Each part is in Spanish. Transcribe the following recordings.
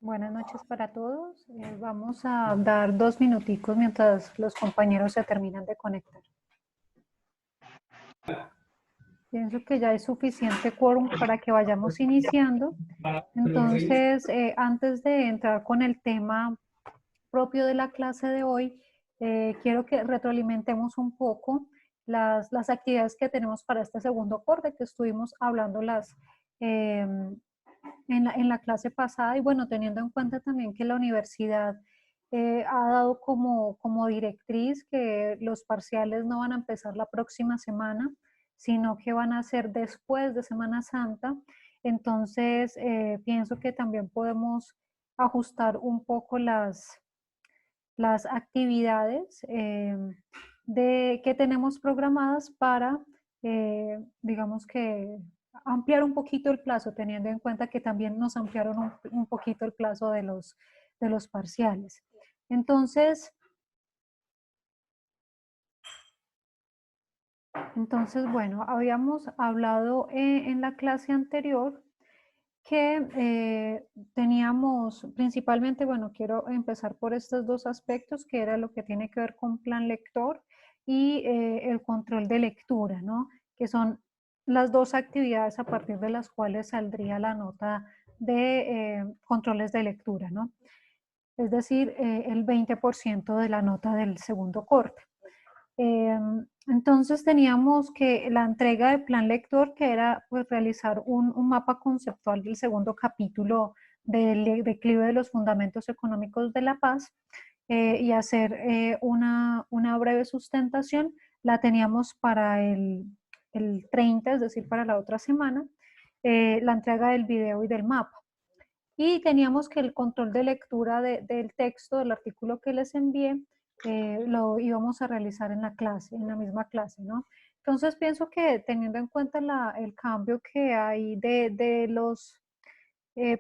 Buenas noches para todos. Vamos a dar 2 minuticos mientras los compañeros se terminan de conectar. Pienso que ya hay suficiente quórum para que vayamos iniciando. Entonces, antes de entrar con el tema propio de la clase de hoy, quiero que retroalimentemos un poco las actividades que tenemos para este segundo corte, que estuvimos hablándolas en la clase pasada, y bueno, teniendo en cuenta también que la universidad ha dado como directriz que los parciales no van a empezar la próxima semana, sino que van a ser después de Semana Santa. Entonces, pienso que también podemos ajustar un poco las actividades que tenemos programadas para, digamos que, ampliar un poquito el plazo, teniendo en cuenta que también nos ampliaron un poquito el plazo de los parciales. Entonces, bueno, habíamos hablado en la clase anterior que teníamos principalmente, bueno, quiero empezar por estos dos aspectos, que era lo que tiene que ver con plan lector y el control de lectura, ¿no? Que son las dos actividades a partir de las cuales saldría la nota de controles de lectura, ¿no? Es decir, el 20% de la nota del segundo corte. Entonces teníamos que la entrega de plan lector, que era pues realizar un mapa conceptual del segundo capítulo del declive de los fundamentos económicos de la paz, y hacer una breve sustentación. La teníamos para el 30, es decir, para la otra semana, la entrega del video y del mapa. Y teníamos que el control de lectura del texto, del artículo que les envié, lo íbamos a realizar en la clase, en la misma clase, ¿no? Entonces pienso que teniendo en cuenta el cambio que hay de los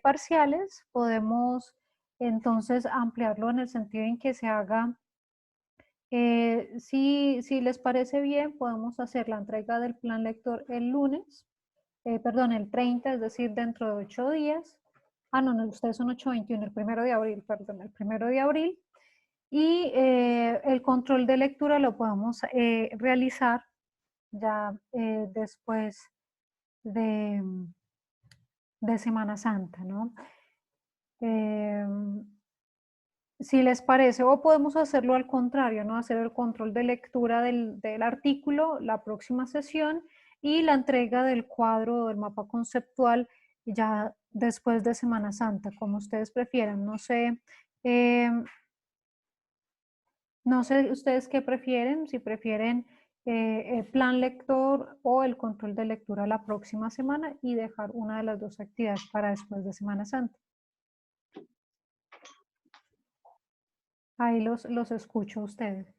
parciales, podemos entonces ampliarlo en el sentido en que se haga, si les parece bien, podemos hacer la entrega del plan lector el lunes, perdón, el 30, es decir, dentro de 8 días. No, ustedes son 8/21, el 1 de abril, perdón, el 1 de abril. Y el control de lectura lo podemos realizar ya después de, de Semana Santa, ¿no? Si les parece, o podemos hacerlo al contrario, ¿no? Hacer el control de lectura del artículo la próxima sesión y la entrega del cuadro o del mapa conceptual ya después de Semana Santa, como ustedes prefieran. No sé ustedes qué prefieren, si prefieren el plan lector o el control de lectura la próxima semana y dejar una de las dos actividades para después de Semana Santa. Ahí los escucho a ustedes.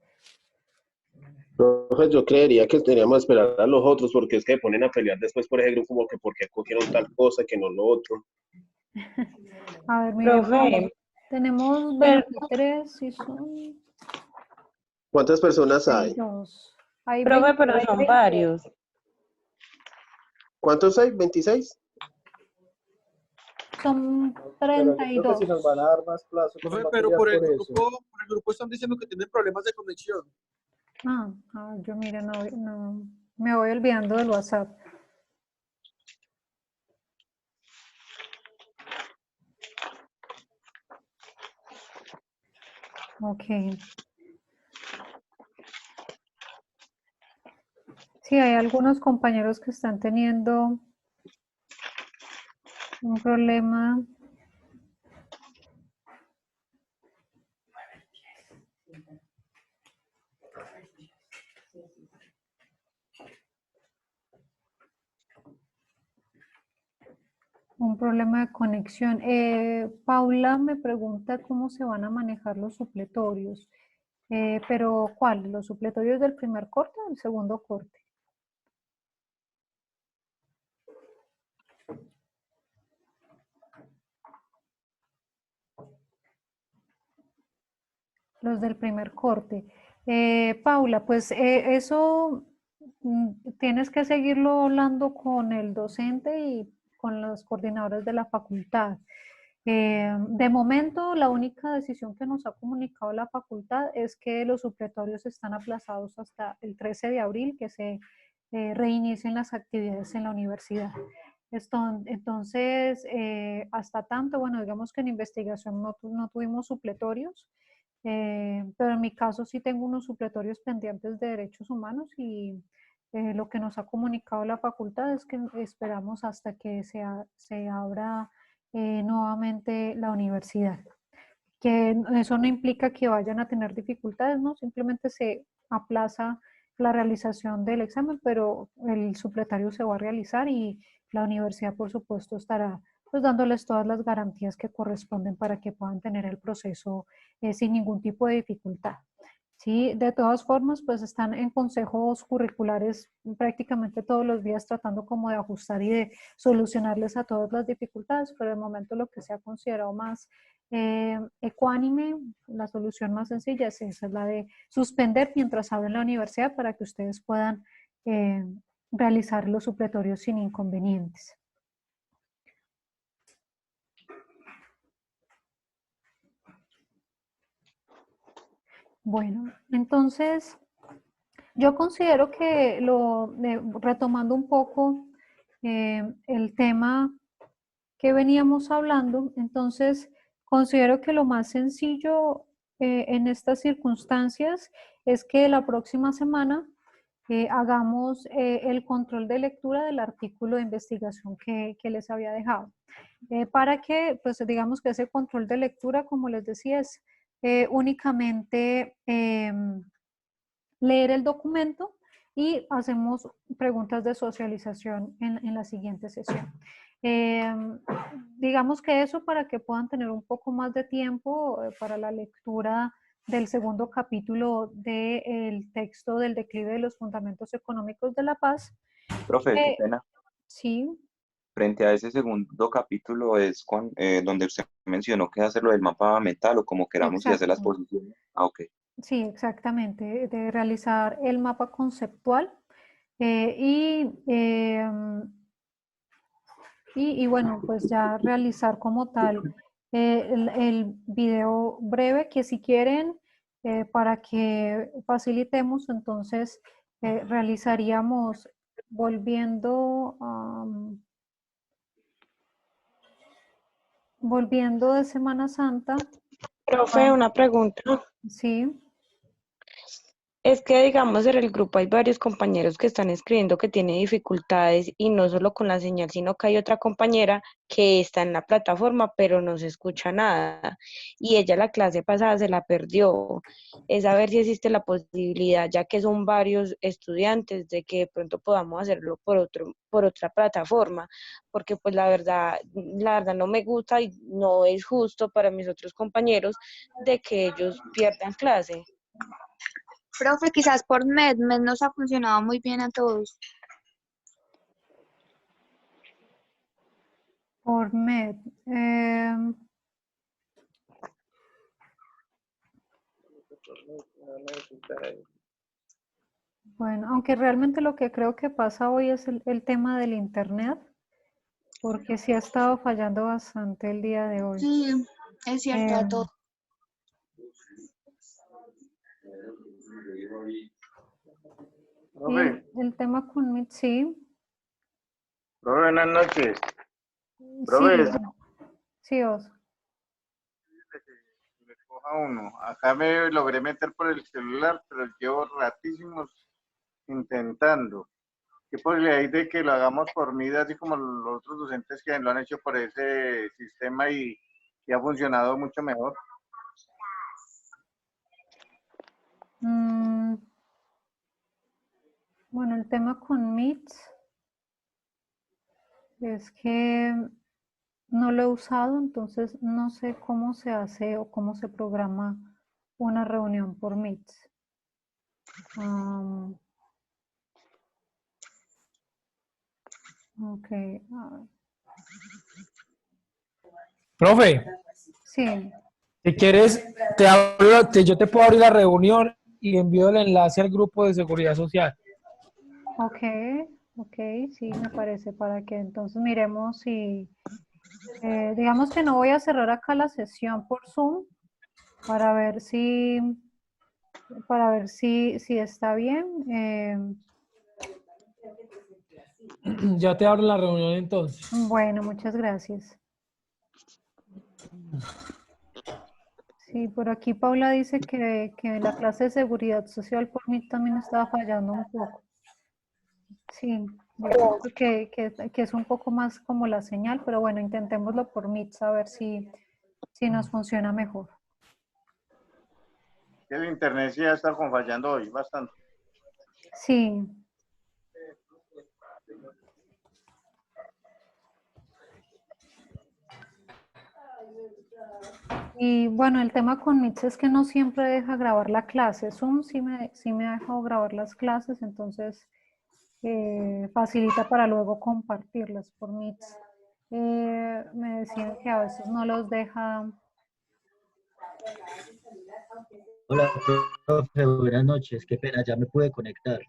Profe, yo creería que teníamos que esperar a los otros porque es que ponen a pelear después por ese grupo como que porque cogieron tal cosa que no lo otro. A ver, mire, Profe, tenemos pero- 23 y son ¿Cuántas personas hay? 2. Hay profe, 20, pero son varios. ¿Cuántos hay? ¿26? son Pero yo creo que si 32. nos van a dar más plazo, Profe, nos va a pero pelear por el eso. grupo están diciendo que tienen problemas de conexión. Yo mira, no, me voy olvidando del WhatsApp. Ok. Sí, hay algunos compañeros que están teniendo un problema. Un problema de conexión. Paula me pregunta cómo se van a manejar los supletorios. Pero ¿cuál? ¿Los supletorios del primer corte o del segundo corte? Los del primer corte. Paula, pues eso tienes que seguirlo hablando con el docente y con los coordinadores de la facultad. De momento, la única decisión que nos ha comunicado la facultad es que los supletorios están aplazados hasta el 13 de abril, que se reinicien las actividades en la universidad. Entonces, hasta tanto, bueno, digamos que en investigación no tuvimos supletorios, pero en mi caso sí tengo unos supletorios pendientes de derechos humanos y lo que nos ha comunicado la facultad es que esperamos hasta que se abra nuevamente la universidad. Que eso no implica que vayan a tener dificultades, ¿no? Simplemente se aplaza la realización del examen, pero el supletorio se va a realizar y la universidad, por supuesto, estará pues dándoles todas las garantías que corresponden para que puedan tener el proceso sin ningún tipo de dificultad. Sí, de todas formas, pues están en consejos curriculares prácticamente todos los días tratando como de ajustar y de solucionarles a todas las dificultades, pero de momento lo que se ha considerado más ecuánime, la solución más sencilla es esa, es la de suspender mientras abren la universidad para que ustedes puedan realizar los supletorios sin inconvenientes. Bueno, entonces yo considero que retomando un poco el tema que veníamos hablando, entonces considero que lo más sencillo en estas circunstancias es que la próxima semana hagamos el control de lectura del artículo de investigación que les había dejado. Para que, pues digamos que ese control de lectura, como les decía, es únicamente leer el documento y hacemos preguntas de socialización en la siguiente sesión. Digamos que eso para que puedan tener un poco más de tiempo para la lectura del segundo capítulo del texto del declive de los fundamentos económicos de la paz. Profe, qué pena. Sí. Frente a ese segundo capítulo es donde usted mencionó que hacer lo del mapa mental o como queramos y hacer las posiciones. Ah, ok. Sí, exactamente, de realizar el mapa conceptual y bueno, pues ya realizar como tal el video breve que si quieren, para que facilitemos, entonces realizaríamos volviendo de Semana Santa. Profe, una pregunta. Sí. Es que, digamos, en el grupo hay varios compañeros que están escribiendo que tiene dificultades y no solo con la señal, sino que hay otra compañera que está en la plataforma, pero no se escucha nada. Y ella la clase pasada se la perdió. Es a ver si existe la posibilidad, ya que son varios estudiantes, de que de pronto podamos hacerlo por otra plataforma, porque pues la verdad no me gusta y no es justo para mis otros compañeros de que ellos pierdan clase. Profe, quizás por Med nos ha funcionado muy bien a todos. Por Med. Bueno, aunque realmente lo que creo que pasa hoy es el tema del internet, porque sí ha estado fallando bastante el día de hoy. Sí, es cierto, a todos. Y el tema con Meet, sí. Profe, buenas noches. Profe, Sí, Oso. me coja uno. Acá me logré meter por el celular, pero llevo ratísimos intentando. ¿Qué posibilidad hay de que lo hagamos por mí, así como los otros docentes que lo han hecho por ese sistema y ha funcionado mucho mejor? Bueno, el tema con Meet es que no lo he usado, entonces no sé cómo se hace o cómo se programa una reunión por Meet. Ok. Profe, Sí. si quieres, yo te puedo abrir la reunión y envío el enlace al grupo de seguridad social. Ok, ok, sí, me parece, para que entonces miremos si, digamos que no voy a cerrar acá la sesión por Zoom para ver si está bien. Ya te abro la reunión entonces. Bueno, muchas gracias. Sí, por aquí Paula dice que la clase de seguridad social por mí también estaba fallando un poco. Sí, yo creo que es un poco más como la señal, pero bueno, intentémoslo por Meet, a ver si nos funciona mejor. El internet sí ya está como fallando hoy bastante. Sí. Y bueno, el tema con Meet es que no siempre deja grabar la clase. Zoom sí me ha dejado grabar las clases, entonces facilita para luego compartirlas por Meet. Me decían que a veces no los deja. Hola, profe, buenas noches. Qué pena, ya me pude conectar.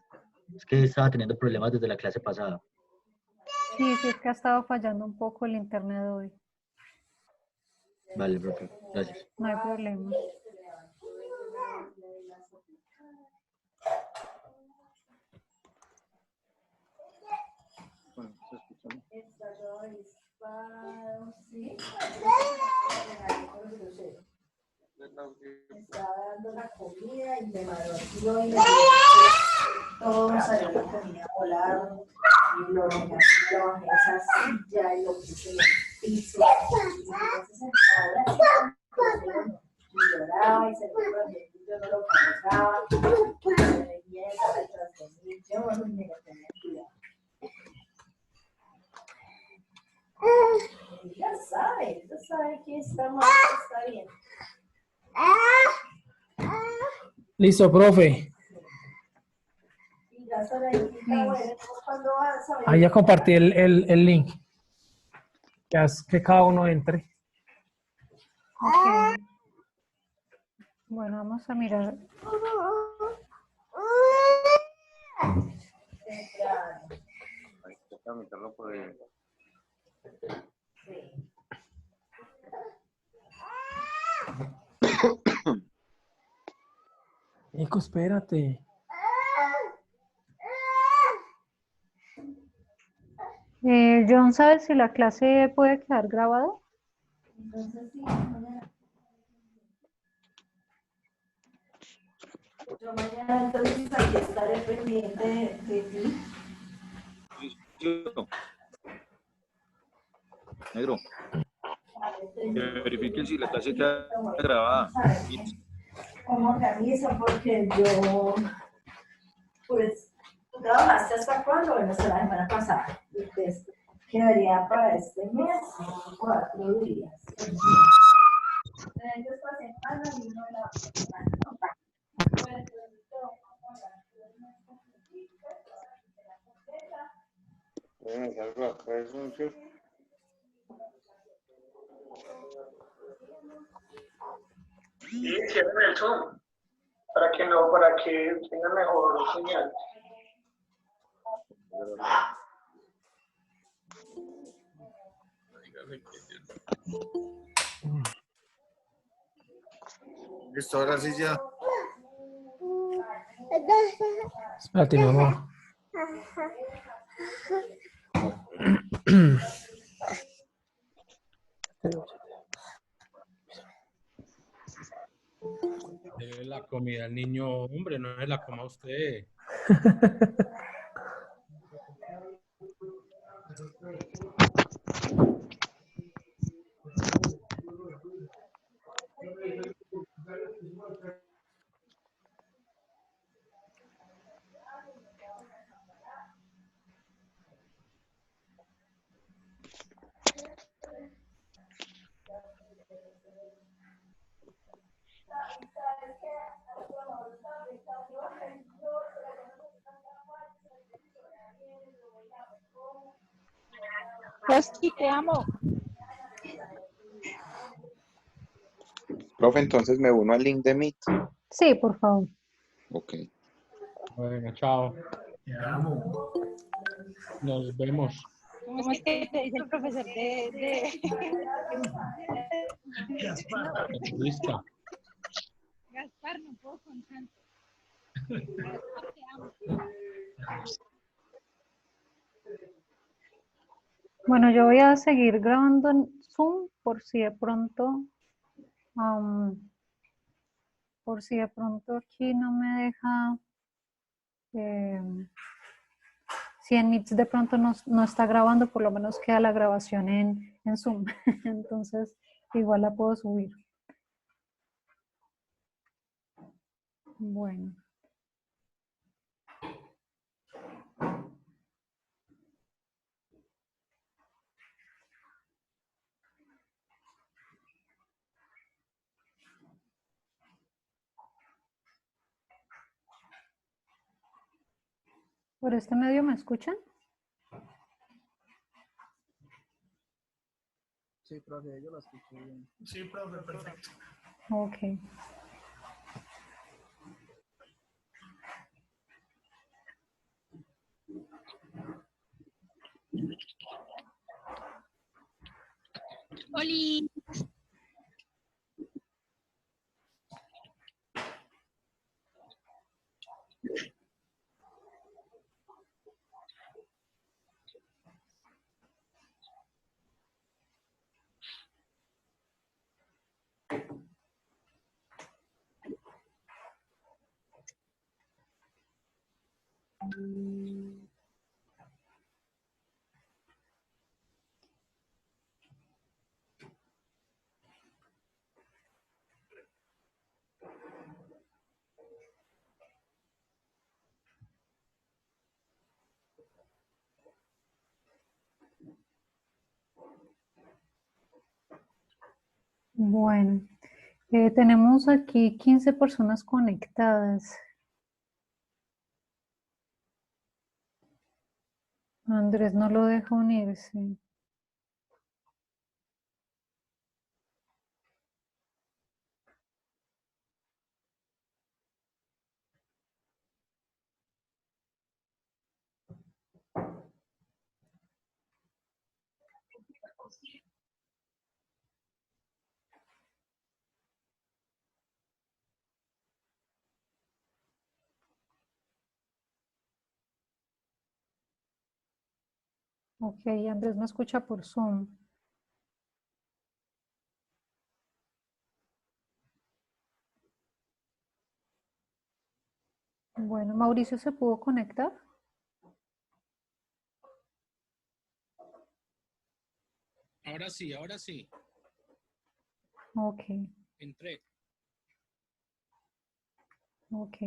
Es que estaba teniendo problemas desde la clase pasada. Sí, es que ha estado fallando un poco el internet hoy. Vale, profe, gracias. No hay problema. Estaba dando la comida y me mareó y todo salió la comida volado y lo bajé esa silla y lo puse en el piso. Entonces ahora y lloraba y se me yo no lo cargaba, se venía detrás de mí, yo no tenía que tener cuidado. Ya sabe que está mal, está bien. Listo, profe. Ahí ya compartí el link. Que haz que cada uno entre. Okay. Bueno, vamos a mirar. Hay que tramitarlo por el... Nico, espérate. John, ¿sabes si la clase puede quedar grabada? Yo mañana entonces aquí estaré pendiente de ti. Negro, verifiquen si la clase queda grabada. ¿Cómo organizo? Porque yo, pues, ¿tú trabajaste hasta cuándo? Bueno, hasta la semana pasada. Entonces, quedaría para este mes 4 días. Esta semana y uno la otra semana, ¿no? Bueno, entonces tengo que pagar 3 meses completitos para que se la completa. Bueno, salgo acá, es un chef. Sí, cierren el Zoom para que tenga mejor señal. Listo, ahora sí ya. Espérate, mi amor. Debe la comida al niño, hombre, no se la coma usted. Rosti, te amo. Profe, entonces me uno al link de Meet. Sí, por favor. Ok. Bueno, chao. Te amo. Nos vemos. ¿Cómo es que te dice el profesor Gaspar. Lista. Gaspar, no puedo con tanto. Gaspar, te amo. Bueno, yo voy a seguir grabando en Zoom por si de pronto, aquí no me deja, si en Meet de pronto no está grabando, por lo menos queda la grabación en Zoom. Entonces, igual la puedo subir. Bueno. ¿Por este medio me escuchan? Sí, profe, yo la escuché bien. Sí, profe, perfecto. Ok. Oli. Bueno, tenemos aquí 15 personas conectadas. Andrés no lo deja unirse. Ok, Andrés me escucha por Zoom. Bueno, Mauricio se pudo conectar. Ahora sí, ahora sí. Ok, Entré. ok.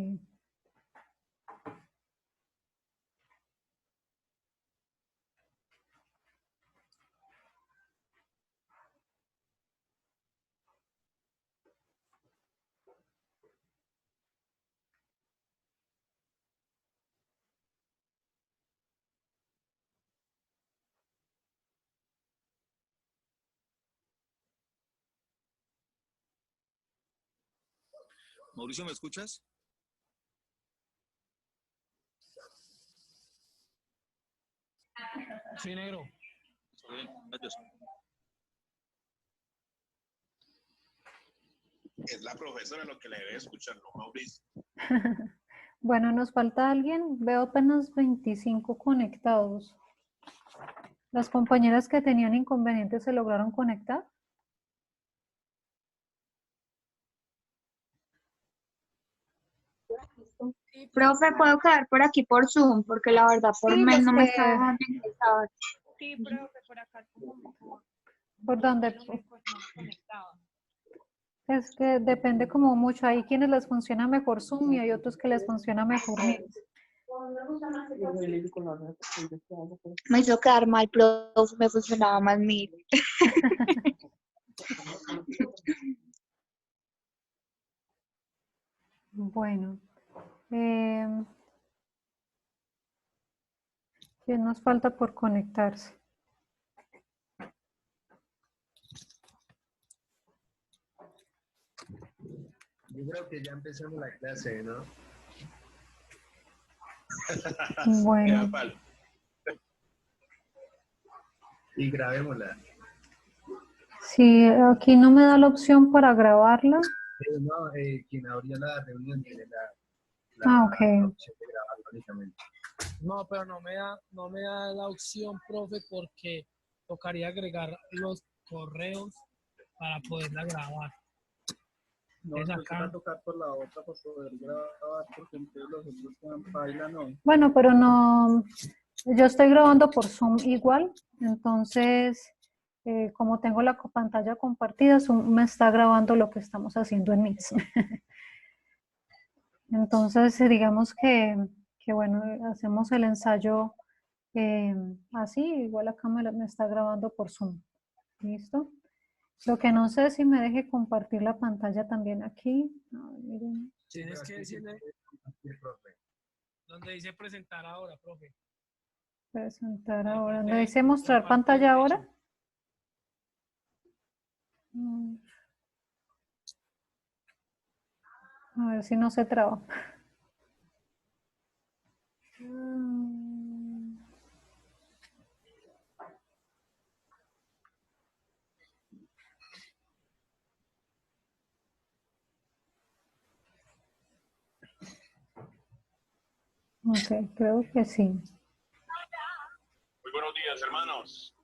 Mauricio, ¿me escuchas? Sí, negro. Está bien, gracias. Es la profesora lo que le debe escuchar, no Mauricio. Bueno, nos falta alguien. Veo apenas 25 conectados. ¿Las compañeras que tenían inconvenientes se lograron conectar? Profe, puedo quedar por aquí por Zoom, porque la verdad por Sí, mail los no me que... está dejando ingresar. Sí, profe, por acá tampoco. ¿Por dónde? No me conectaba. Es que depende como mucho. Hay quienes les funciona mejor Zoom y hay otros que les funciona mejor Meet. Me hizo quedar mal, profe, me funcionaba más Meet. Bueno. ¿Quién nos falta por conectarse? Yo creo que ya empezamos la clase, ¿no? Bueno. Y grabémosla. Sí, aquí no me da la opción para grabarla. No, quien abrió la reunión tiene la Ok. opción de grabarlo únicamente. No, pero no me da la opción, profe, porque tocaría agregar los correos para poderla grabar. No, Es entonces va acá. a tocar por la otra para poder grabar, porque entonces los otros quedan paila, no. Bueno, pero no, yo estoy grabando por Zoom igual, entonces, como tengo la pantalla compartida, Zoom me está grabando lo que estamos haciendo en Meet. Entonces, digamos que bueno, hacemos el ensayo así, igual acá me está grabando por Zoom. ¿Listo? Lo que no sé es si me deje compartir la pantalla también aquí. Ay, miren. Tienes que decirle donde dice presentar ahora, profe. Presentar ahora. ¿Me dice mostrar pantalla ahora? A ver si no se traba. Ok, creo que sí. Muy buenos días, hermanos.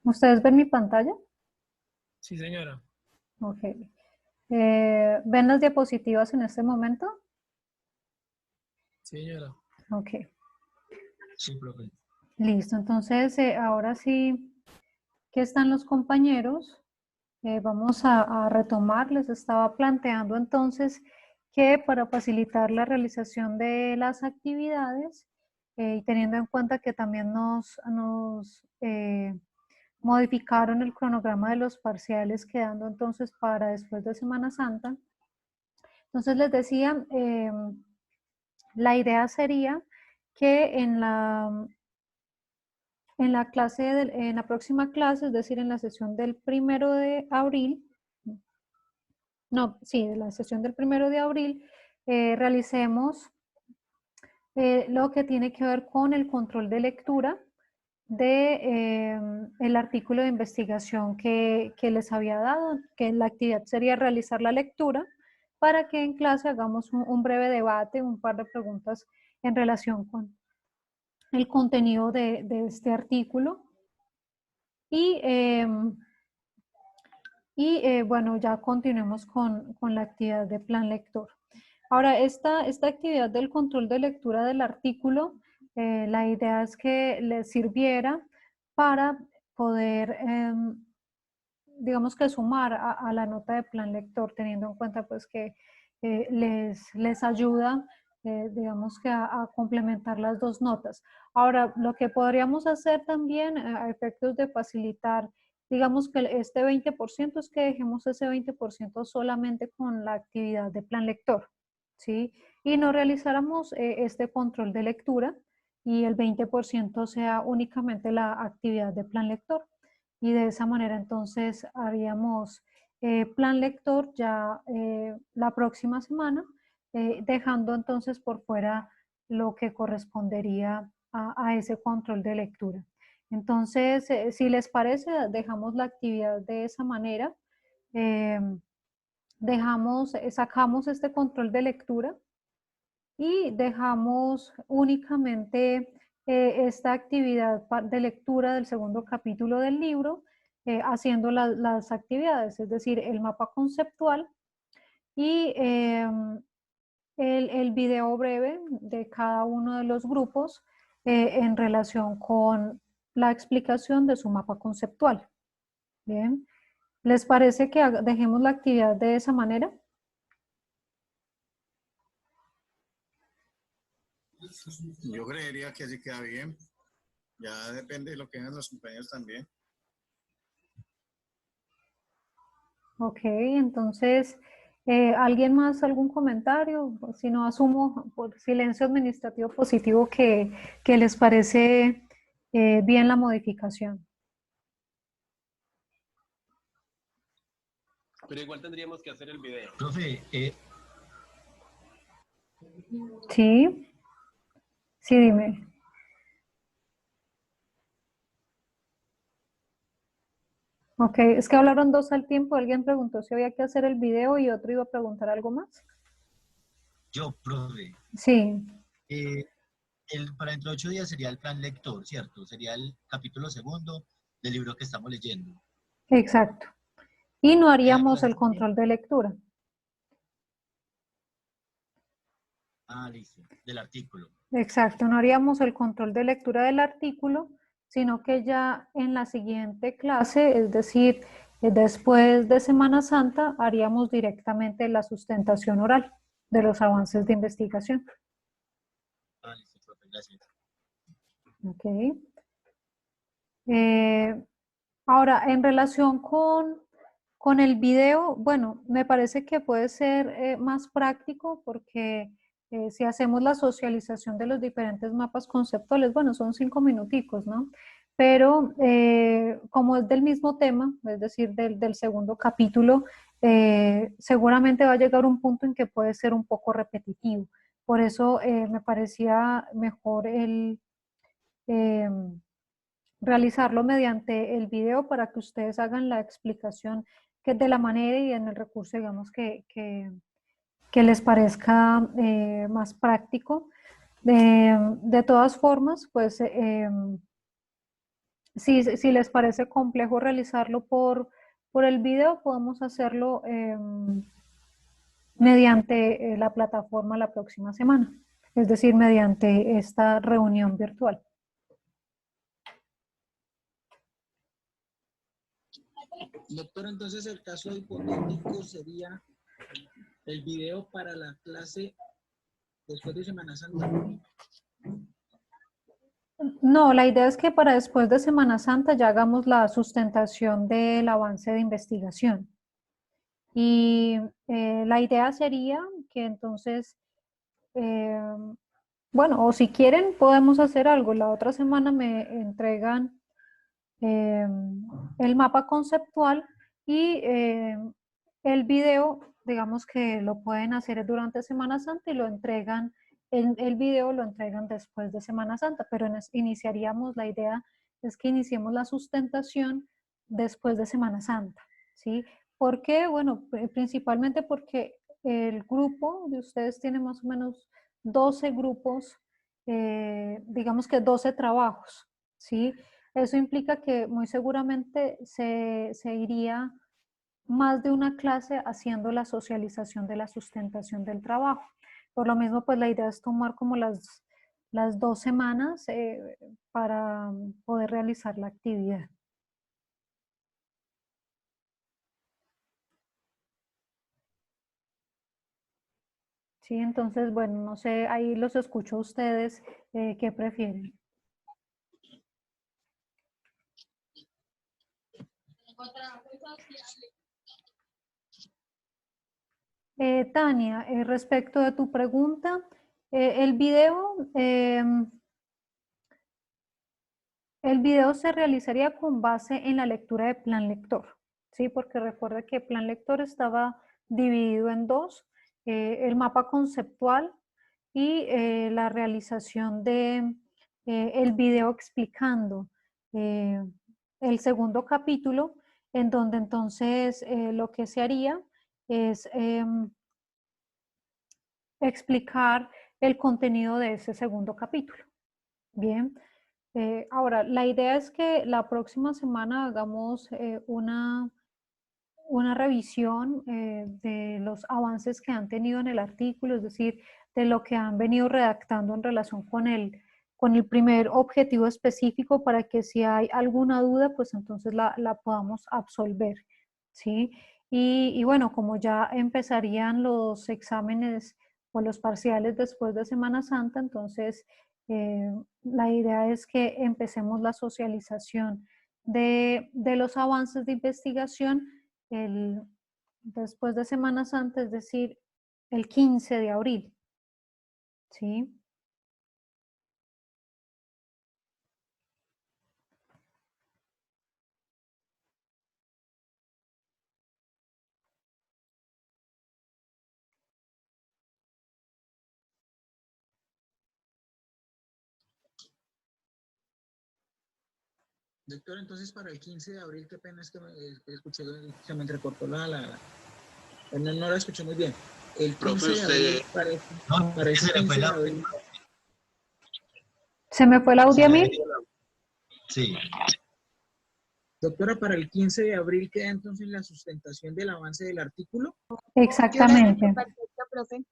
¿Ustedes ven mi pantalla? Sí, señora. Ok. ¿Ven las diapositivas en este momento? Sí, señora. Ok. Sí, profe. Listo, entonces ahora sí que están los compañeros, vamos a retomar. Les estaba planteando entonces que para facilitar la realización de las actividades y teniendo en cuenta que también nos modificaron el cronograma de los parciales quedando entonces para después de Semana Santa. Entonces les decía, la idea sería que en la clase, en la próxima clase, es decir, en la sesión del 1 de abril, no, sí, de la sesión del 1 de abril, realicemos lo que tiene que ver con el control de lectura de el artículo de investigación que les había dado, que la actividad sería realizar la lectura para que en clase hagamos un breve debate, un par de preguntas en relación con el contenido de este artículo. Y bueno, ya continuemos con la actividad de plan lector. Ahora, esta actividad del control de lectura del artículo, la idea es que les sirviera para poder, digamos que sumar a la nota de plan lector, teniendo en cuenta pues que les ayuda, digamos que a complementar las dos notas. Ahora, lo que podríamos hacer también a efectos de facilitar, digamos que este 20% es que dejemos ese 20% solamente con la actividad de plan lector, ¿sí? Y no realizáramos este control de lectura y el 20% sea únicamente la actividad de plan lector. Y de esa manera entonces haríamos plan lector ya la próxima semana, dejando entonces por fuera lo que correspondería a ese control de lectura. Entonces, si les parece, dejamos la actividad de esa manera, sacamos este control de lectura y dejamos únicamente esta actividad de lectura del segundo capítulo del libro, haciendo las actividades, es decir, el mapa conceptual y el video breve de cada uno de los grupos en relación con la explicación de su mapa conceptual. Bien, ¿les parece que dejemos la actividad de esa manera? Yo creería que así queda bien. Ya depende de lo que hagan los compañeros también. Ok, entonces, ¿alguien más, algún comentario? Si no, asumo por silencio administrativo positivo que les parece bien la modificación. Pero igual tendríamos que hacer el video. Profe, Sí, sí, dime. Ok, es que hablaron dos al tiempo. Alguien preguntó si había que hacer el video y otro iba a preguntar algo más. yo, profe, Sí, para dentro de 8 días sería el plan lector, ¿cierto? Sería el capítulo segundo del libro que estamos leyendo. exacto. Y no En la haríamos clase el control de lectura. listo, del artículo. Exacto, no haríamos el control de lectura del artículo, sino que ya en la siguiente clase, es decir, después de Semana Santa, haríamos directamente la sustentación oral de los avances de investigación. Listo, profe, gracias. Ok. Ahora, en relación con el video, bueno, me parece que puede ser más práctico porque si hacemos la socialización de los diferentes mapas conceptuales, bueno, son 5 minuticos, ¿no? Pero como es del mismo tema, es decir, del segundo capítulo, seguramente va a llegar un punto en que puede ser un poco repetitivo. Por eso me parecía mejor em, realizarlo mediante el video para que ustedes hagan la explicación que de la manera y en el recurso, digamos, que les parezca más práctico. De todas formas, pues si les parece complejo realizarlo por el video, podemos hacerlo mediante la plataforma la próxima semana, es decir, mediante esta reunión virtual. Doctor, entonces el caso hipotético sería el video para la clase después de Semana Santa. No, la idea es que para después de Semana Santa ya hagamos la sustentación del avance de investigación. Y la idea sería que entonces, bueno, o si quieren podemos hacer algo. La otra semana me entregan el mapa conceptual y el video, digamos que lo pueden hacer durante Semana Santa y lo entregan, el video lo entregan después de Semana Santa, pero iniciaríamos, la idea es que iniciemos la sustentación después de Semana Santa, ¿sí? ¿Por qué? Bueno, principalmente porque el grupo de ustedes tiene más o menos 12 grupos, digamos que 12 trabajos, ¿sí? Eso implica que muy seguramente se iría más de una clase haciendo la socialización de la sustentación del trabajo. Por lo mismo, pues la idea es tomar como las 2 semanas para poder realizar la actividad. Sí, entonces, bueno, no sé, ahí los escucho a ustedes, ¿qué prefieren? Tania, respecto de tu pregunta, el video se realizaría con base en la lectura de plan lector, ¿sí? Porque recuerda que plan lector estaba dividido en dos, el mapa conceptual y la realización de el video explicando el segundo capítulo, en donde entonces lo que se haría es explicar el contenido de ese segundo capítulo. Bien, ahora la idea es que la próxima semana hagamos una revisión de los avances que han tenido en el artículo, es decir, de lo que han venido redactando en relación con el primer objetivo específico para que si hay alguna duda, pues entonces la podamos absolver, ¿sí? Y bueno, como ya empezarían los exámenes o los parciales después de Semana Santa, entonces la idea es que empecemos la socialización de los avances de investigación después de Semana Santa, es decir, el 15 de abril, ¿sí? Doctor, entonces para el 15 de abril, qué pena es que escuché, se me entrecortó no la escuché muy bien. El 15 de abril, para ese 15 de abril. ¿Se me fue el audio a mí? Sí. Doctora, para el 15 de abril queda entonces la sustentación del avance del artículo. Exactamente. Perfecto, profe.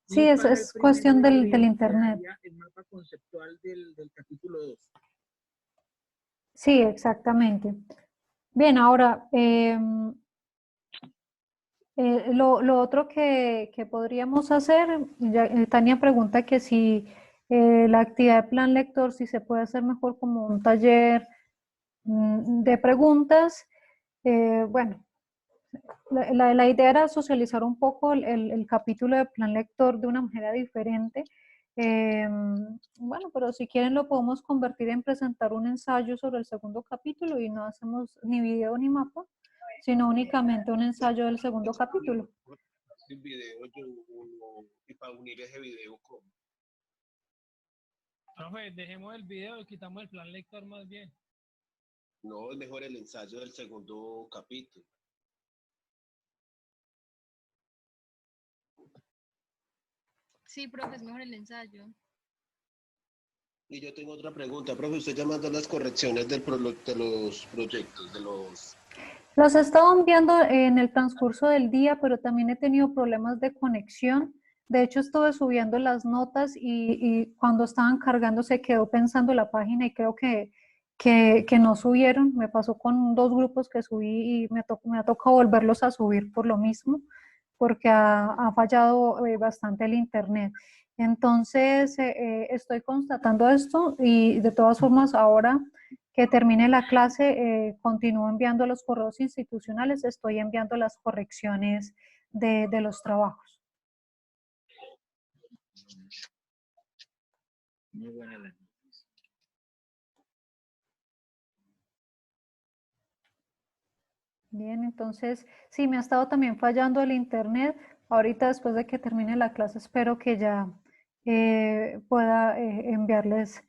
Sí, Y para el es cuestión primero de del abril internet. quedaría el mapa conceptual del capítulo 2. Sí, exactamente. Bien, ahora, lo otro que podríamos hacer, Tania pregunta que si la actividad de plan lector, si se puede hacer mejor como un taller de preguntas. Bueno, la idea era socializar un poco el capítulo de plan lector de una manera diferente. Bueno, pero si quieren lo podemos convertir en presentar un ensayo sobre el segundo capítulo y no hacemos ni video ni mapa, sino únicamente un ensayo del segundo capítulo. El video, y para unir ese video, ¿cómo? Profe, dejemos el video y quitamos el plan lector más bien. No, es mejor el ensayo del segundo capítulo. Sí, profe, es mejor el ensayo. Y yo tengo otra pregunta, profe, usted ya mandó las correcciones de los proyectos, Los he estado enviando en el transcurso del día, pero también he tenido problemas de conexión. De hecho, estuve subiendo las notas y cuando estaban cargando se quedó pensando la página y creo que no subieron. Me pasó con 2 grupos que subí y me ha tocado volverlos a subir por lo mismo, porque ha fallado bastante el internet. Entonces, estoy constatando esto y de todas formas ahora que termine la clase, continúo enviando los correos institucionales, estoy enviando las correcciones de los trabajos. Muy buena la noticia. Bien, entonces, sí, me ha estado también fallando el internet. Ahorita después de que termine la clase, espero que ya pueda enviarles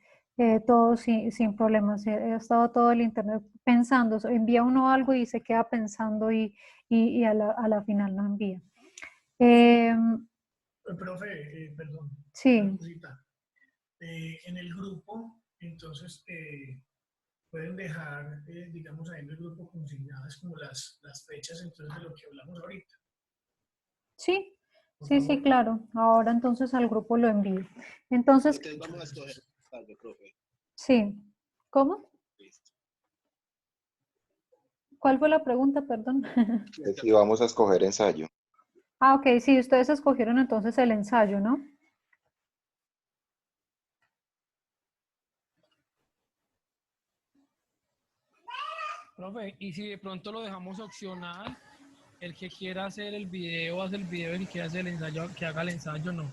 todo sin problemas. He estado todo el internet pensando, envía uno algo y se queda pensando y a la final no envía. Profe, perdón. Sí. Una cosita. En el grupo, entonces, pueden dejar, digamos, ahí en el grupo consignadas como las fechas entonces de lo que hablamos ahorita. Sí, sí, claro. Ahora entonces al grupo lo envío. Entonces, vamos a escoger ensayo, profe. sí. ¿Cómo? Listo. ¿Cuál fue la pregunta, perdón? Si vamos a escoger ensayo. Ah, ok, sí, ustedes escogieron entonces el ensayo, ¿no? Profe, y si de pronto lo dejamos opcional, el que quiera hacer el video hace el video, el que quiera hacer el ensayo, que haga el ensayo, no.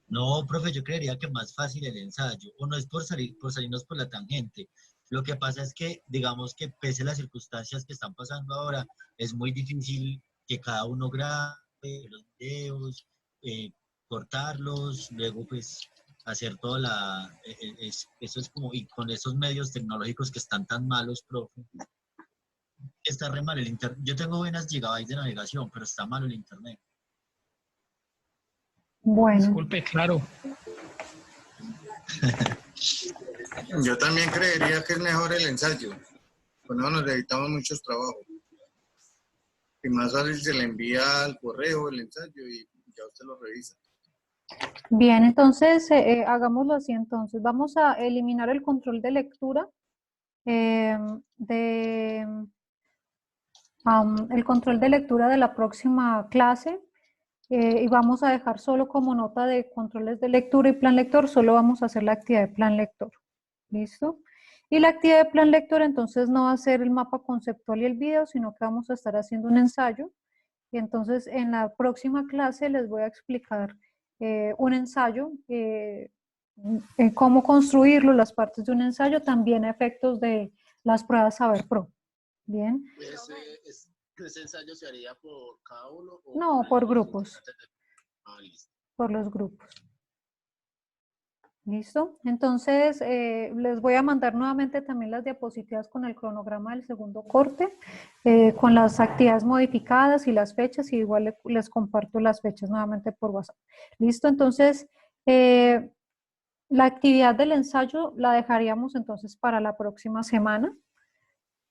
No, profe, yo creería que más fácil el ensayo, o no es por salirnos por la tangente. Lo que pasa es que, digamos que pese a las circunstancias que están pasando ahora, es muy difícil que cada uno grabe los videos, cortarlos, luego pues hacer toda eso es como, y con esos medios tecnológicos que están tan malos, profe, está re mal el internet. Yo tengo buenas gigabytes de navegación, pero está malo el internet. Bueno. Disculpe, claro. Yo también creería que es mejor el ensayo. Con eso nos evitamos muchos trabajos. Y más fácil se le envía al correo el ensayo y ya usted lo revisa. Bien, entonces hagámoslo así entonces. Vamos a eliminar el control de lectura el control de lectura de la próxima clase y vamos a dejar solo como nota de controles de lectura y plan lector, solo vamos a hacer la actividad de plan lector. ¿Listo? Y la actividad de plan lector entonces no va a ser el mapa conceptual y el video, sino que vamos a estar haciendo un ensayo. Y entonces en la próxima clase les voy a explicar un ensayo, cómo construirlo, las partes de un ensayo, también efectos de las pruebas Saber Pro. Bien. ¿Ese ensayo se haría por cada uno? No, por grupos. Ah, listo. Por los grupos. ¿Listo? Entonces, les voy a mandar nuevamente también las diapositivas con el cronograma del segundo corte, con las actividades modificadas y las fechas, y igual les comparto las fechas nuevamente por WhatsApp. ¿Listo? Entonces, la actividad del ensayo la dejaríamos entonces para la próxima semana,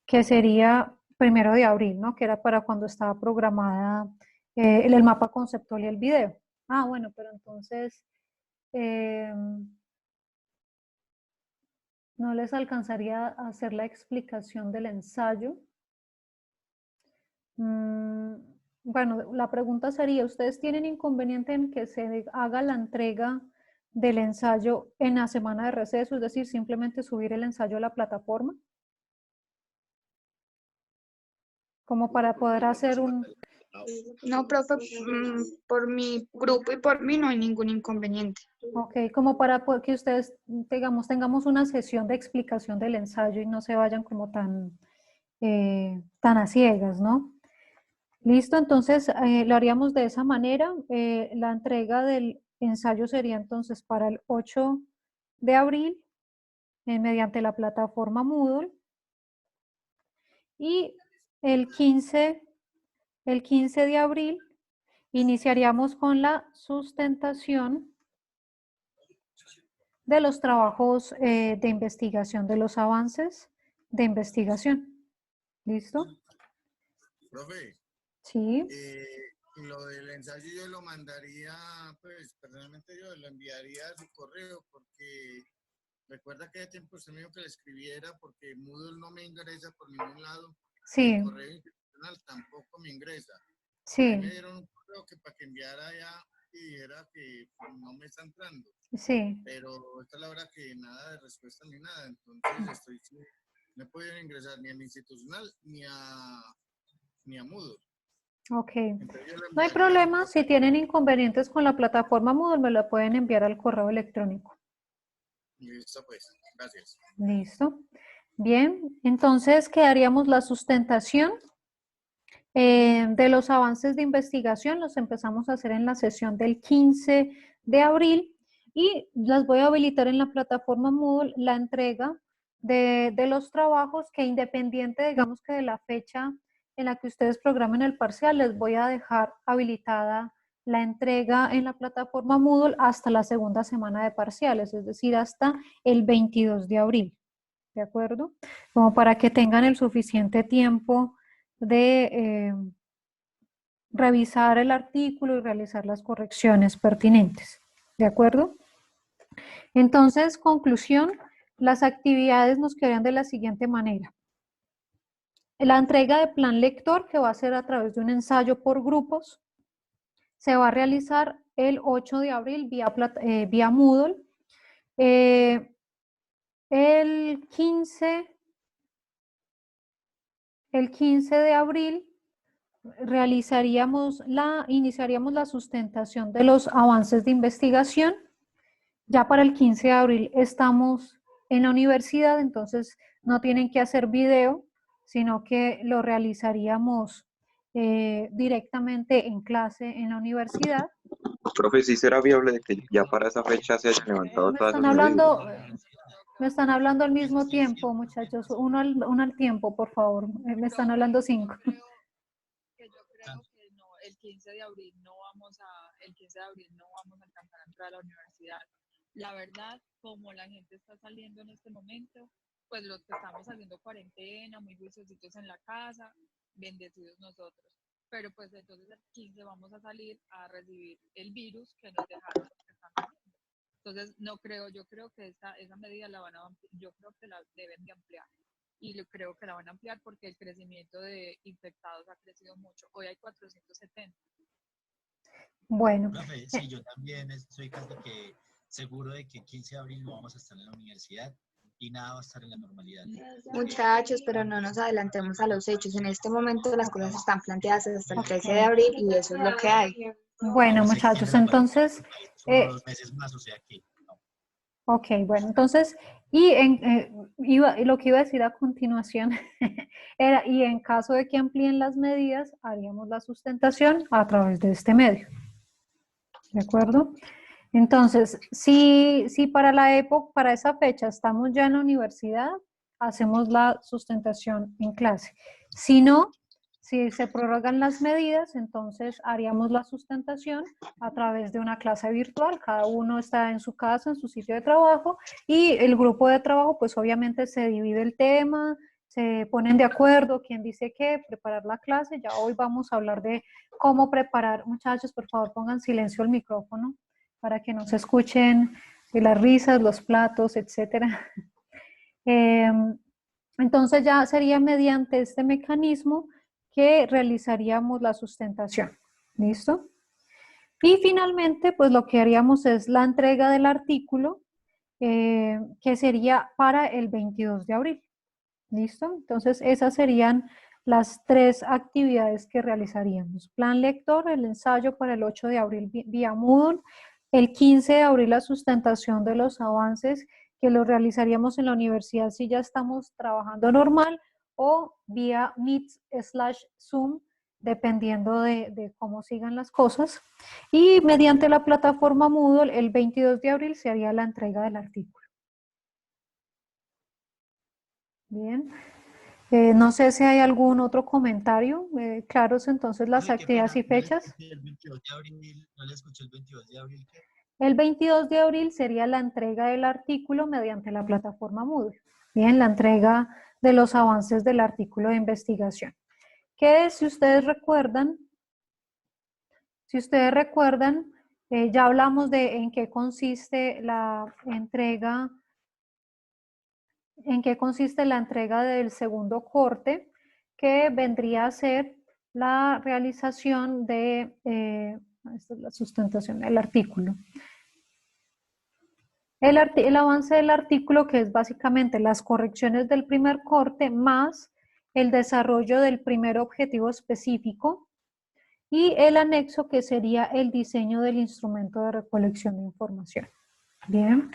que sería 1 de abril, ¿no? Que era para cuando estaba programada el mapa conceptual y el video. Ah, bueno, pero entonces... no les alcanzaría a hacer la explicación del ensayo. Bueno, la pregunta sería, ¿ustedes tienen inconveniente en que se haga la entrega del ensayo en la semana de receso, es decir, simplemente subir el ensayo a la plataforma? Como para poder hacer un... No, profe, por mi grupo y por mí no hay ningún inconveniente. Ok, como para que ustedes, digamos, tengamos una sesión de explicación del ensayo y no se vayan como tan a ciegas, ¿no? Listo, entonces lo haríamos de esa manera. La entrega del ensayo sería entonces para el 8 de abril mediante la plataforma Moodle, y el 15 de abril iniciaríamos con la sustentación de los trabajos de investigación, de los avances de investigación. ¿Listo? Profe. Sí. Lo del ensayo yo lo mandaría, pues personalmente yo lo enviaría a su correo, porque recuerda que hace tiempo usted me dijo que le escribiera porque Moodle no me ingresa por ningún lado. Sí. El correo institucional tampoco me ingresa. Sí. Me dieron un correo que para que enviara allá y dijera que no me está entrando. Sí. Pero esta es la hora que nada de respuesta ni nada, entonces no he podido ingresar ni al institucional ni a Moodle. Ok, no hay problema. Si tienen inconvenientes con la plataforma Moodle, me la pueden enviar al correo electrónico. Listo, pues, gracias. Listo. Bien, entonces quedaríamos la sustentación de los avances de investigación. Los empezamos a hacer en la sesión del 15 de abril y las voy a habilitar en la plataforma Moodle la entrega de los trabajos, que independiente, digamos, que de la fecha en la que ustedes programen el parcial, les voy a dejar habilitada la entrega en la plataforma Moodle hasta la segunda semana de parciales, es decir, hasta el 22 de abril, ¿de acuerdo? Como para que tengan el suficiente tiempo de revisar el artículo y realizar las correcciones pertinentes, ¿de acuerdo? Entonces, conclusión, las actividades nos quedan de la siguiente manera. La entrega de plan lector, que va a ser a través de un ensayo por grupos, se va a realizar el 8 de abril vía Moodle. El 15 de abril iniciaríamos la sustentación de los avances de investigación. Ya para el 15 de abril estamos en la universidad, entonces no tienen que hacer video, sino que lo realizaríamos directamente en clase en la universidad. Profe, ¿sí será viable de que ya para esa fecha se hayan levantado todas esas medidas? Me están hablando al mismo tiempo, muchachos, uno al tiempo, por favor, me están hablando 5. Yo creo que no, el 15 de abril no vamos a alcanzar a entrar a la universidad. La verdad, como la gente está saliendo en este momento, pues los que estamos haciendo cuarentena, muy juiciositos en la casa, bendecidos nosotros. Pero pues entonces el 15 vamos a salir a recibir el virus que nos dejaron los que están saliendo. Entonces yo creo que esa medida la deben de ampliar. Y creo que la van a ampliar porque el crecimiento de infectados ha crecido mucho. Hoy hay 470. Bueno. Profe, sí, yo también estoy casi que seguro de que el 15 de abril no vamos a estar en la universidad y nada va a estar en la normalidad. Muchachos, pero no nos adelantemos a los hechos. En este momento las cosas están planteadas hasta el 13 de abril y eso es lo que hay. Bueno, muchachos, entonces... Son 2 meses más, o sea que... No. Ok, bueno, entonces, lo que iba a decir a continuación era, y en caso de que amplíen las medidas, haríamos la sustentación a través de este medio. ¿De acuerdo? Entonces, si para la época, para esa fecha estamos ya en la universidad, hacemos la sustentación en clase. Si no, si se prorrogan las medidas, entonces haríamos la sustentación a través de una clase virtual. Cada uno está en su casa, en su sitio de trabajo, y el grupo de trabajo, pues obviamente se divide el tema, se ponen de acuerdo, quién dice qué, preparar la clase. Ya hoy vamos a hablar de cómo preparar. Muchachos, por favor, pongan silencio el micrófono para que no se escuchen las risas, los platos, etcétera. Entonces ya sería mediante este mecanismo que realizaríamos la sustentación. ¿Listo? Y finalmente, pues lo que haríamos es la entrega del artículo, que sería para el 22 de abril. ¿Listo? Entonces esas serían las 3 actividades que realizaríamos. Plan lector, el ensayo para el 8 de abril vía Moodle. El 15 de abril la sustentación de los avances, que los realizaríamos en la universidad si ya estamos trabajando normal, o vía Meet/Zoom, dependiendo de cómo sigan las cosas. Y mediante la plataforma Moodle, el 22 de abril se haría la entrega del artículo. Bien. No sé si hay algún otro comentario. Claros entonces las actividades y fechas. No le escuché el 22 de abril. ¿Qué? El 22 de abril sería la entrega del artículo mediante la plataforma Moodle. Bien, la entrega de los avances del artículo de investigación. Que si ustedes recuerdan, ya hablamos de en qué consiste la entrega. ¿En qué consiste la entrega del segundo corte? Que vendría a ser la realización de, esta es la sustentación del artículo. El avance del artículo, que es básicamente las correcciones del primer corte más el desarrollo del primer objetivo específico, y el anexo, que sería el diseño del instrumento de recolección de información. Bien.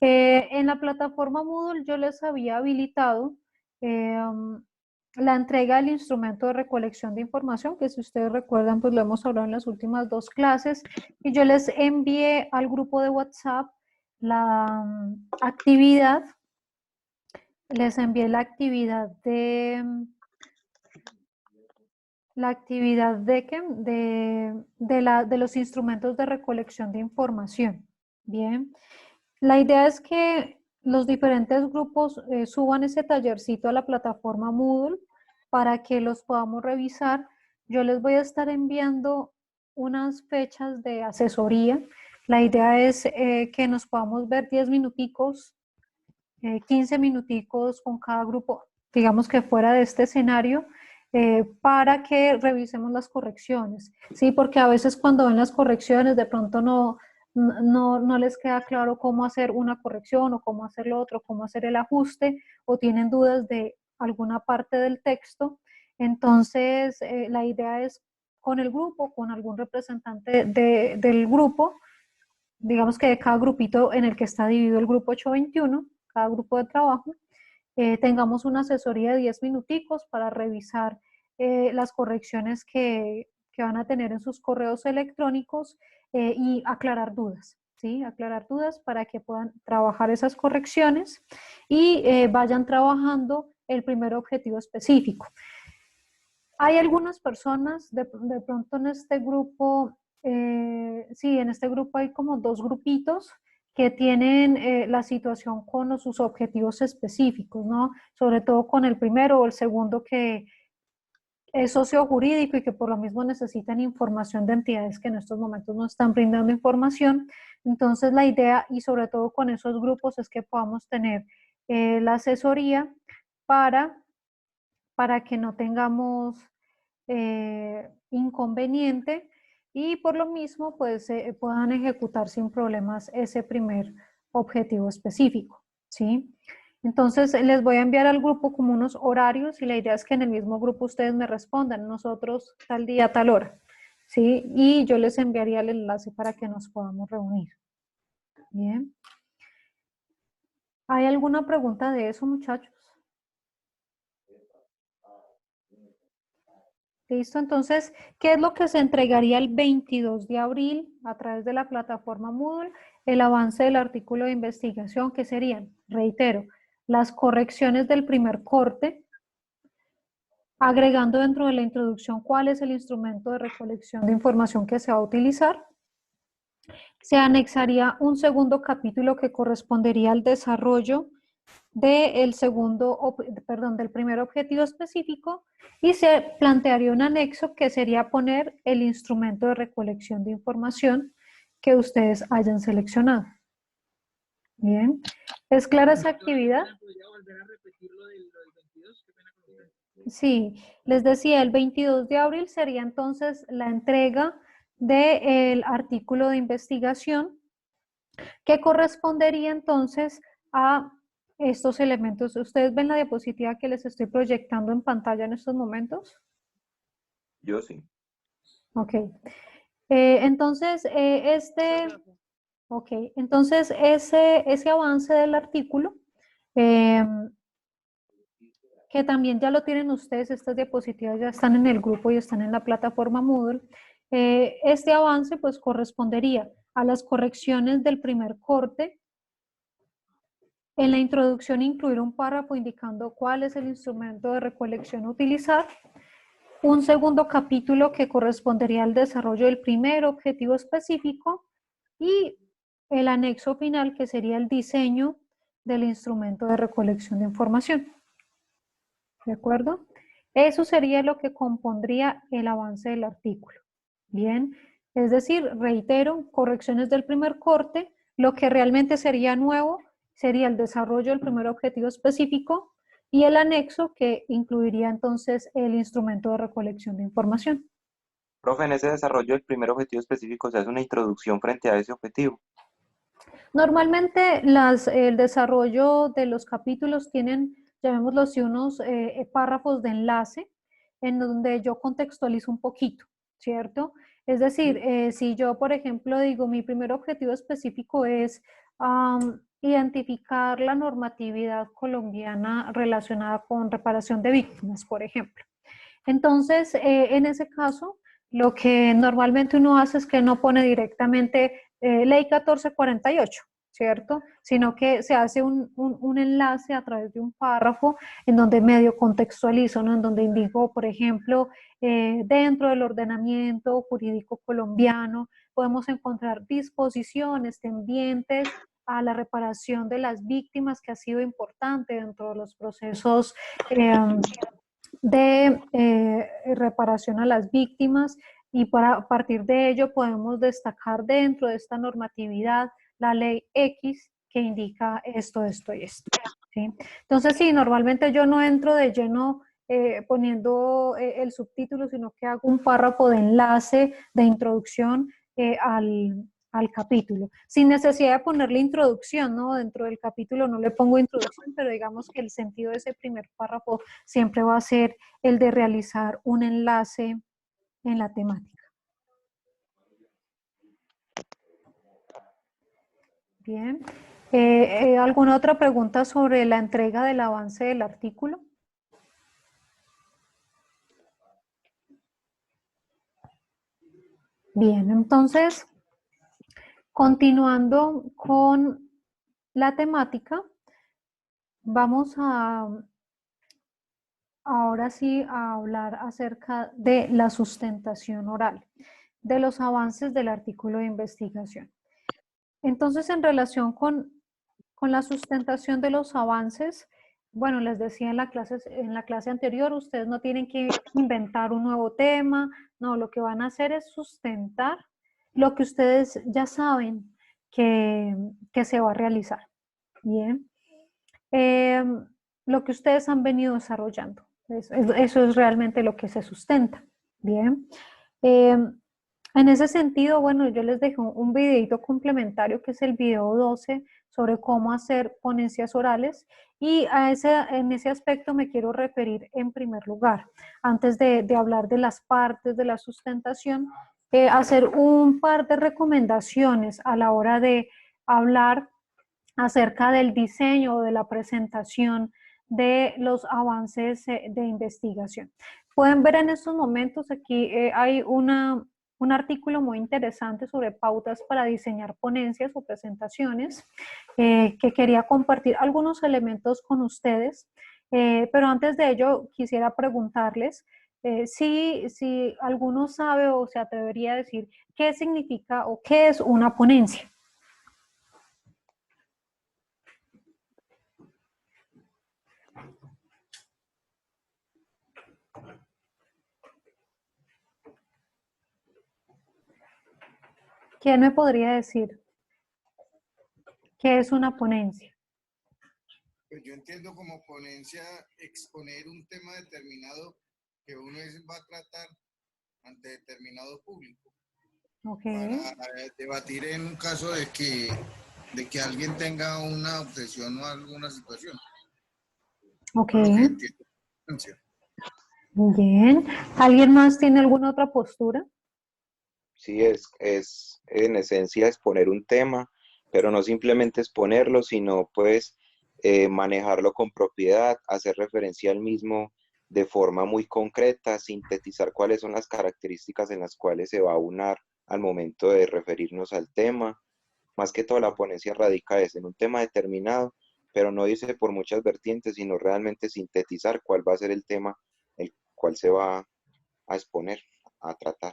En la plataforma Moodle yo les había habilitado la entrega del instrumento de recolección de información, que si ustedes recuerdan, pues lo hemos hablado en las últimas 2 clases, y yo les envié al grupo de WhatsApp la actividad, les envié la actividad de de los instrumentos de recolección de información. Bien. La idea es que los diferentes grupos suban ese tallercito a la plataforma Moodle para que los podamos revisar. Yo les voy a estar enviando unas fechas de asesoría. La idea es que nos podamos ver 10 minuticos, 15 minuticos con cada grupo, digamos que fuera de este escenario, para que revisemos las correcciones, ¿sí? Porque a veces cuando ven las correcciones de pronto no les queda claro cómo hacer una corrección o cómo hacer lo otro, cómo hacer el ajuste, o tienen dudas de alguna parte del texto. Entonces, la idea es con el grupo, con algún representante del grupo, digamos que de cada grupito en el que está dividido el grupo 821, cada grupo de trabajo, tengamos una asesoría de 10 minuticos para revisar las correcciones que van a tener en sus correos electrónicos, y aclarar dudas, ¿sí? Aclarar dudas para que puedan trabajar esas correcciones y vayan trabajando el primer objetivo específico. Hay algunas personas, de pronto en este grupo, sí, en este grupo hay como 2 grupitos que tienen la situación con sus objetivos específicos, ¿no? Sobre todo con el primero o el segundo, que es sociojurídico y que por lo mismo necesitan información de entidades que en estos momentos no están brindando información. Entonces la idea, y sobre todo con esos grupos, es que podamos tener la asesoría para que no tengamos inconveniente, y por lo mismo pues puedan ejecutar sin problemas ese primer objetivo específico, ¿sí? Entonces les voy a enviar al grupo como unos horarios, y la idea es que en el mismo grupo ustedes me respondan, nosotros tal día, tal hora, ¿sí? Y yo les enviaría el enlace para que nos podamos reunir. Bien. ¿Hay alguna pregunta de eso, muchachos? ¿Listo? Entonces, ¿qué es lo que se entregaría el 22 de abril a través de la plataforma Moodle? El avance del artículo de investigación, que serían, reitero, las correcciones del primer corte, agregando dentro de la introducción cuál es el instrumento de recolección de información que se va a utilizar. Se anexaría un segundo capítulo que correspondería al desarrollo del del primer objetivo específico, y se plantearía un anexo que sería poner el instrumento de recolección de información que ustedes hayan seleccionado. Bien, ¿es clara esa actividad? ¿Podría volver a repetir lo del 22? Qué pena con usted. Sí, les decía, el 22 de abril sería entonces la entrega del artículo de investigación, que correspondería entonces a estos elementos. ¿Ustedes ven la diapositiva que les estoy proyectando en pantalla en estos momentos? Yo sí. Ok. Entonces, ese avance del artículo, que también ya lo tienen ustedes, estas diapositivas ya están en el grupo y están en la plataforma Moodle, este avance pues correspondería a las correcciones del primer corte. En la introducción, incluir un párrafo indicando cuál es el instrumento de recolección a utilizar. Un segundo capítulo que correspondería al desarrollo del primer objetivo específico, y el anexo final, que sería el diseño del instrumento de recolección de información. ¿De acuerdo? Eso sería lo que compondría el avance del artículo. Bien, es decir, reitero, correcciones del primer corte. Lo que realmente sería nuevo sería el desarrollo del primer objetivo específico y el anexo, que incluiría entonces el instrumento de recolección de información. Profe, en ese desarrollo del primer objetivo específico se hace una introducción frente a ese objetivo. Normalmente el desarrollo de los capítulos tienen, llamémoslo así, unos párrafos de enlace en donde yo contextualizo un poquito, ¿cierto? Es decir, si yo, por ejemplo, digo, mi primer objetivo específico es identificar la normatividad colombiana relacionada con reparación de víctimas, por ejemplo. Entonces, en ese caso, lo que normalmente uno hace es que no pone directamente ley 1448, ¿cierto? Sino que se hace un enlace a través de un párrafo en donde medio contextualizo, ¿no? En donde indico, por ejemplo, dentro del ordenamiento jurídico colombiano podemos encontrar disposiciones tendientes a la reparación de las víctimas, que ha sido importante dentro de los procesos de reparación a las víctimas, y a partir de ello podemos destacar dentro de esta normatividad la ley X, que indica esto, esto y esto, ¿sí? Entonces, sí, normalmente yo no entro de lleno poniendo el subtítulo, sino que hago un párrafo de enlace, de introducción al capítulo, sin necesidad de ponerle introducción, ¿no? Dentro del capítulo no le pongo introducción, pero digamos que el sentido de ese primer párrafo siempre va a ser el de realizar un enlace en la temática. Bien. ¿Alguna otra pregunta sobre la entrega del avance del artículo? Bien, entonces, continuando con la temática, vamos ahora sí a hablar acerca de la sustentación oral, de los avances del artículo de investigación. Entonces, en relación con la sustentación de los avances, bueno, les decía en la clase anterior, ustedes no tienen que inventar un nuevo tema, no, lo que van a hacer es sustentar lo que ustedes ya saben que se va a realizar. Bien. Lo que ustedes han venido desarrollando. Eso es realmente lo que se sustenta. Bien. En ese sentido, bueno, yo les dejo un videito complementario, que es el video 12, sobre cómo hacer ponencias orales, y en ese aspecto me quiero referir en primer lugar, antes de hablar de las partes de la sustentación, hacer un par de recomendaciones a la hora de hablar acerca del diseño o de la presentación de los avances de investigación. pueden ver en estos momentos, aquí hay un artículo muy interesante sobre pautas para diseñar ponencias o presentaciones, que quería compartir algunos elementos con ustedes, pero antes de ello quisiera preguntarles si alguno sabe o se atrevería a decir qué significa o qué es una ponencia. ¿Quién me podría decir qué es una ponencia? Pues yo entiendo como ponencia exponer un tema determinado que uno va a tratar ante determinado público. Okay. Para debatir en un caso de que alguien tenga una obsesión o alguna situación. Ok. Lo que Bien. ¿Alguien más tiene alguna otra postura? Sí, es en esencia exponer un tema, pero no simplemente exponerlo, sino pues manejarlo con propiedad, hacer referencia al mismo de forma muy concreta, sintetizar cuáles son las características en las cuales se va a aunar al momento de referirnos al tema. Más que todo la ponencia radica en un tema determinado, pero no irse por muchas vertientes, sino realmente sintetizar cuál va a ser el tema el cual se va a exponer, a tratar.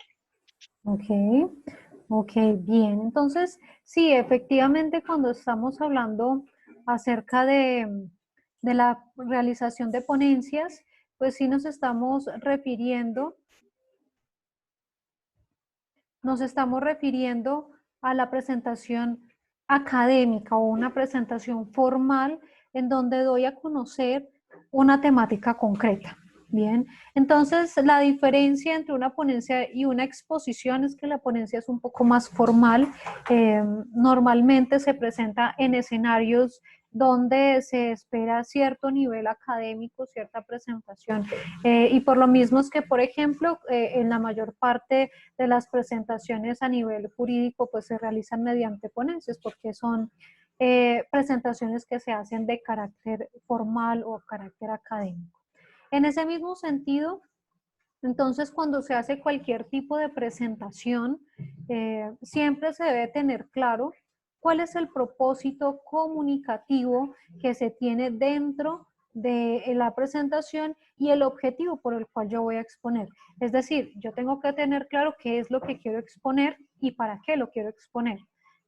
Ok, bien. Entonces, sí, efectivamente, cuando estamos hablando acerca de la realización de ponencias, pues sí nos estamos refiriendo a la presentación académica o una presentación formal en donde doy a conocer una temática concreta. Bien, entonces la diferencia entre una ponencia y una exposición es que la ponencia es un poco más formal. Normalmente se presenta en escenarios donde se espera cierto nivel académico, cierta presentación. Y por lo mismo es que, por ejemplo, en la mayor parte de las presentaciones a nivel jurídico, pues se realizan mediante ponencias, porque son presentaciones que se hacen de carácter formal o carácter académico. En ese mismo sentido, entonces cuando se hace cualquier tipo de presentación, siempre se debe tener claro cuál es el propósito comunicativo que se tiene dentro de la presentación y el objetivo por el cual yo voy a exponer. Es decir, yo tengo que tener claro qué es lo que quiero exponer y para qué lo quiero exponer.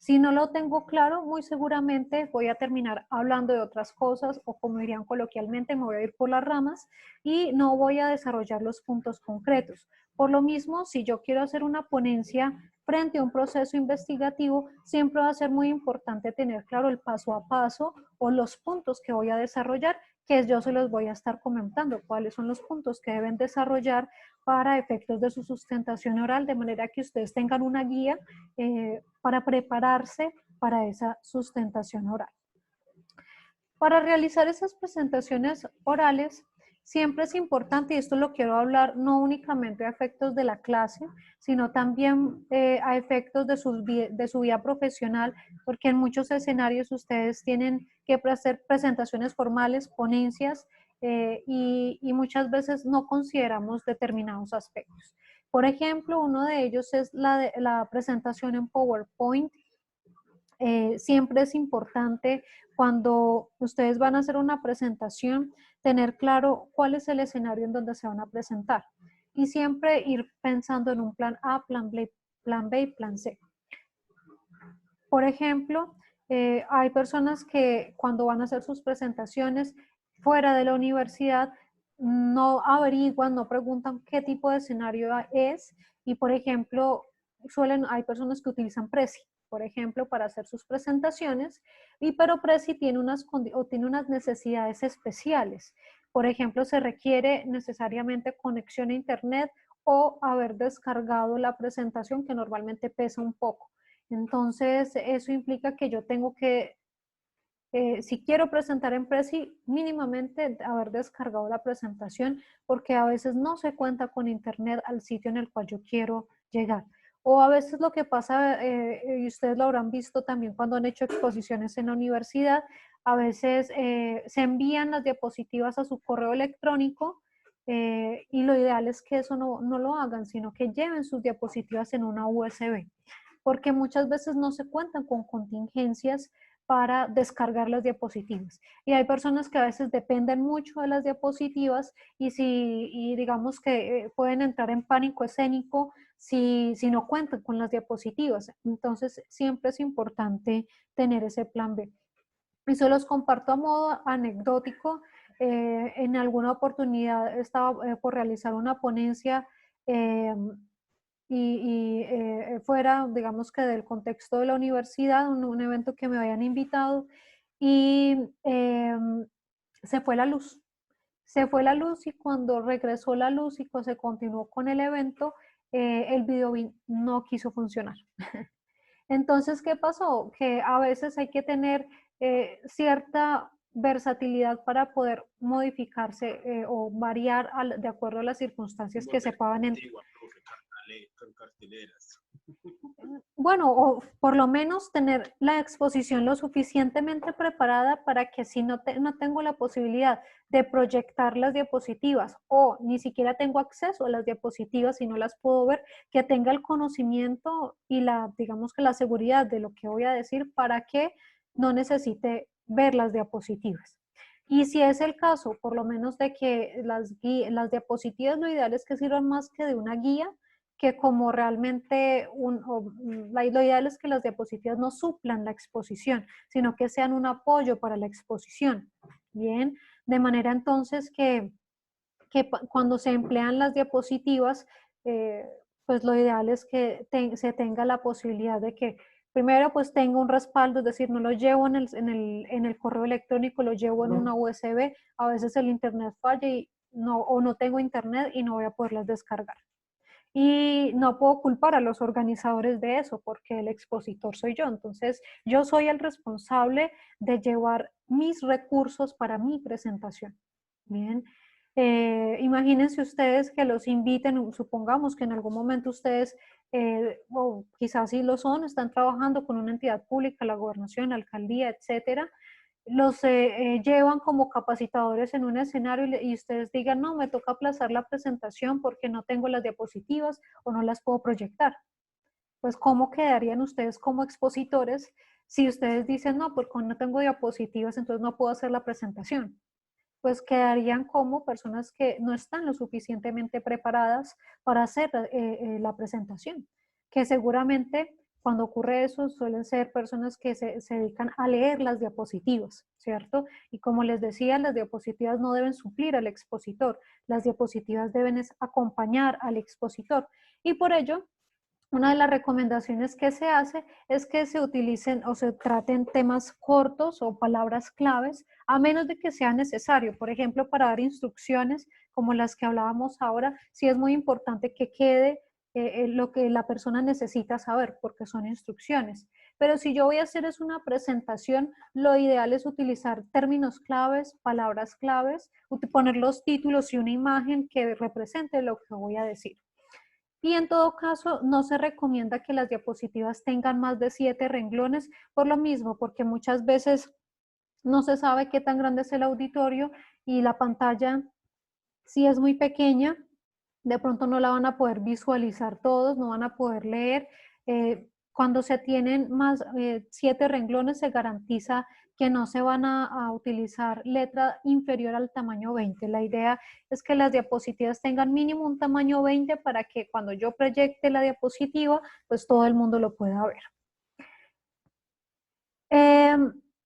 Si no lo tengo claro, muy seguramente voy a terminar hablando de otras cosas o, como dirían coloquialmente, me voy a ir por las ramas y no voy a desarrollar los puntos concretos. Por lo mismo, si yo quiero hacer una ponencia frente a un proceso investigativo, siempre va a ser muy importante tener claro el paso a paso o los puntos que voy a desarrollar, que yo se los voy a estar comentando, cuáles son los puntos que deben desarrollar para efectos de su sustentación oral, de manera que ustedes tengan una guía para prepararse para esa sustentación oral. Para realizar esas presentaciones orales, siempre es importante, y esto lo quiero hablar no únicamente a efectos de la clase, sino también a efectos de su vida profesional, porque en muchos escenarios ustedes tienen que hacer presentaciones formales, ponencias, y muchas veces no consideramos determinados aspectos. Por ejemplo, uno de ellos es la presentación en PowerPoint. Siempre es importante cuando ustedes van a hacer una presentación tener claro cuál es el escenario en donde se van a presentar y siempre ir pensando en un plan A, plan B y plan C. Por ejemplo, hay personas que cuando van a hacer sus presentaciones fuera de la universidad no averiguan, no preguntan qué tipo de escenario es y, por ejemplo, hay personas que utilizan Prezi, por ejemplo, para hacer sus presentaciones, pero Prezi tiene unas necesidades especiales. Por ejemplo, se requiere necesariamente conexión a internet o haber descargado la presentación, que normalmente pesa un poco. Entonces, eso implica que yo tengo que, si quiero presentar en Prezi, mínimamente haber descargado la presentación, porque a veces no se cuenta con internet al sitio en el cual yo quiero llegar. O a veces lo que pasa, y ustedes lo habrán visto también cuando han hecho exposiciones en la universidad, a veces se envían las diapositivas a su correo electrónico y lo ideal es que eso no lo hagan, sino que lleven sus diapositivas en una USB, porque muchas veces no se cuentan con contingencias para descargar las diapositivas. Y hay personas que a veces dependen mucho de las diapositivas y digamos que pueden entrar en pánico escénico si no cuentan con las diapositivas. Entonces, siempre es importante tener ese plan B. Y se los comparto a modo anecdótico. En alguna oportunidad estaba por realizar una ponencia fuera, digamos que del contexto de la universidad, un evento que me habían invitado, y se fue la luz. Se fue la luz y cuando regresó la luz y se continuó con el evento, el video no quiso funcionar. Entonces, ¿qué pasó? Que a veces hay que tener cierta versatilidad para poder modificarse o variar de acuerdo a las circunstancias que se puedan Con carteleras. Bueno, o por lo menos tener la exposición lo suficientemente preparada para que si no tengo la posibilidad de proyectar las diapositivas o ni siquiera tengo acceso a las diapositivas y no las puedo ver, que tenga el conocimiento y digamos que la seguridad de lo que voy a decir para que no necesite ver las diapositivas. Y si es el caso, por lo menos de que las diapositivas lo ideal es que sirvan más que de una guía, que como realmente lo ideal es que las diapositivas no suplan la exposición, sino que sean un apoyo para la exposición. Bien, de manera entonces que cuando se emplean las diapositivas, pues lo ideal es que se tenga la posibilidad de que primero pues tenga un respaldo, es decir, no lo llevo en el correo electrónico, lo llevo en una USB, a veces el internet falla o no tengo internet y no voy a poderlas descargar. Y no puedo culpar a los organizadores de eso porque el expositor soy yo. Entonces, yo soy el responsable de llevar mis recursos para mi presentación. Bien, imagínense ustedes que los inviten, supongamos que en algún momento ustedes, o quizás sí lo son, están trabajando con una entidad pública, la gobernación, la alcaldía, etcétera, los llevan como capacitadores en un escenario y ustedes digan, no, me toca aplazar la presentación porque no tengo las diapositivas o no las puedo proyectar. Pues, ¿cómo quedarían ustedes como expositores si ustedes dicen, no, porque no tengo diapositivas, entonces no puedo hacer la presentación? Pues quedarían como personas que no están lo suficientemente preparadas para hacer la presentación, que seguramente cuando ocurre eso suelen ser personas que se dedican a leer las diapositivas, ¿cierto? Y como les decía, las diapositivas no deben suplir al expositor, las diapositivas deben acompañar al expositor. Y por ello, una de las recomendaciones que se hace es que se utilicen o se traten temas cortos o palabras claves, a menos de que sea necesario. Por ejemplo, para dar instrucciones como las que hablábamos ahora, sí es muy importante que quede lo que la persona necesita saber, porque son instrucciones. Pero si yo voy a hacer es una presentación, lo ideal es utilizar términos claves, palabras claves, poner los títulos y una imagen que represente lo que voy a decir. Y en todo caso, no se recomienda que las diapositivas tengan más de 7 renglones, por lo mismo, porque muchas veces no se sabe qué tan grande es el auditorio y la pantalla, si es muy pequeña, de pronto no la van a poder visualizar todos, no van a poder leer. Cuando se tienen más 7 renglones, se garantiza que no se van a utilizar letra inferior al tamaño 20. La idea es que las diapositivas tengan mínimo un tamaño 20 para que cuando yo proyecte la diapositiva, pues todo el mundo lo pueda ver.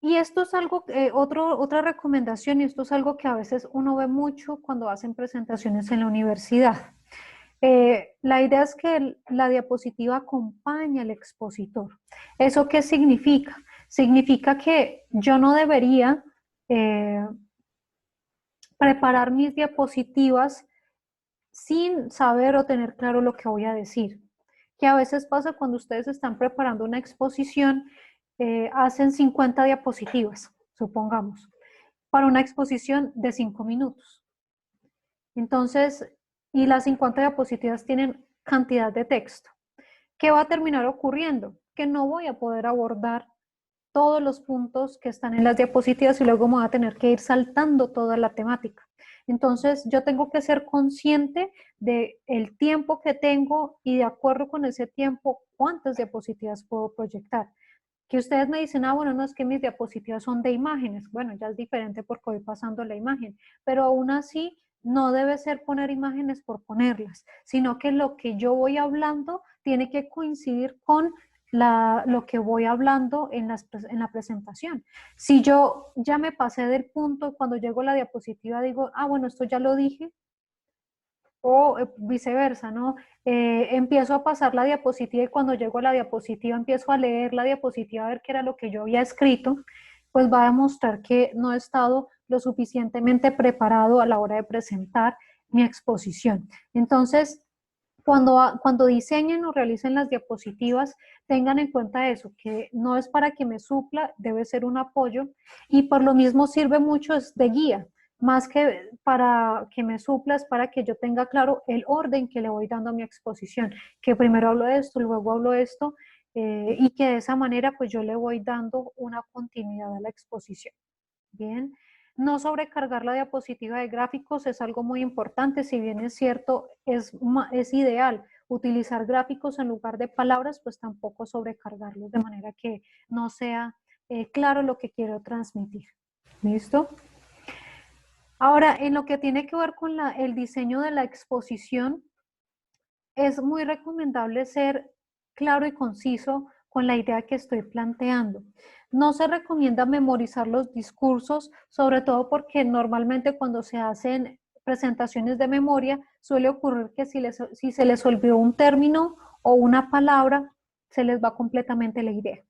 Y esto es algo, otra recomendación, y esto es algo que a veces uno ve mucho cuando hacen presentaciones en la universidad. La idea es que la diapositiva acompañe al expositor. ¿Eso qué significa? Significa que yo no debería preparar mis diapositivas sin saber o tener claro lo que voy a decir. Que a veces pasa cuando ustedes están preparando una exposición, hacen 50 diapositivas, supongamos, para una exposición de 5 minutos. Entonces, y las 50 diapositivas tienen cantidad de texto. ¿Qué va a terminar ocurriendo? Que no voy a poder abordar todos los puntos que están en las diapositivas y luego me voy a tener que ir saltando toda la temática. Entonces, yo tengo que ser consciente del tiempo que tengo y de acuerdo con ese tiempo, cuántas diapositivas puedo proyectar. Que ustedes me dicen, ah, bueno, no, es que mis diapositivas son de imágenes. Bueno, ya es diferente porque voy pasando la imagen, pero aún así no debe ser poner imágenes por ponerlas, sino que lo que yo voy hablando tiene que coincidir con lo que voy hablando en la presentación. Si yo ya me pasé del punto, cuando llego a la diapositiva digo, ah, bueno, esto ya lo dije, o viceversa, ¿no? Empiezo a pasar la diapositiva y cuando llego a la diapositiva empiezo a leer la diapositiva a ver qué era lo que yo había escrito, pues va a demostrar que no he estado lo suficientemente preparado a la hora de presentar mi exposición. Entonces, cuando diseñen o realicen las diapositivas, tengan en cuenta eso, que no es para que me supla, debe ser un apoyo y por lo mismo sirve mucho es de guía, más que para que me supla, es para que yo tenga claro el orden que le voy dando a mi exposición, que primero hablo de esto, luego hablo de esto, y que de esa manera pues yo le voy dando una continuidad a la exposición. Bien, no sobrecargar la diapositiva de gráficos es algo muy importante, si bien es cierto, es ideal utilizar gráficos en lugar de palabras, pues tampoco sobrecargarlos de manera que no sea claro lo que quiero transmitir. ¿Listo? Ahora, en lo que tiene que ver con el diseño de la exposición, es muy recomendable ser claro y conciso con la idea que estoy planteando. No se recomienda memorizar los discursos, sobre todo porque normalmente cuando se hacen presentaciones de memoria suele ocurrir que si se les olvidó un término o una palabra, se les va completamente la idea.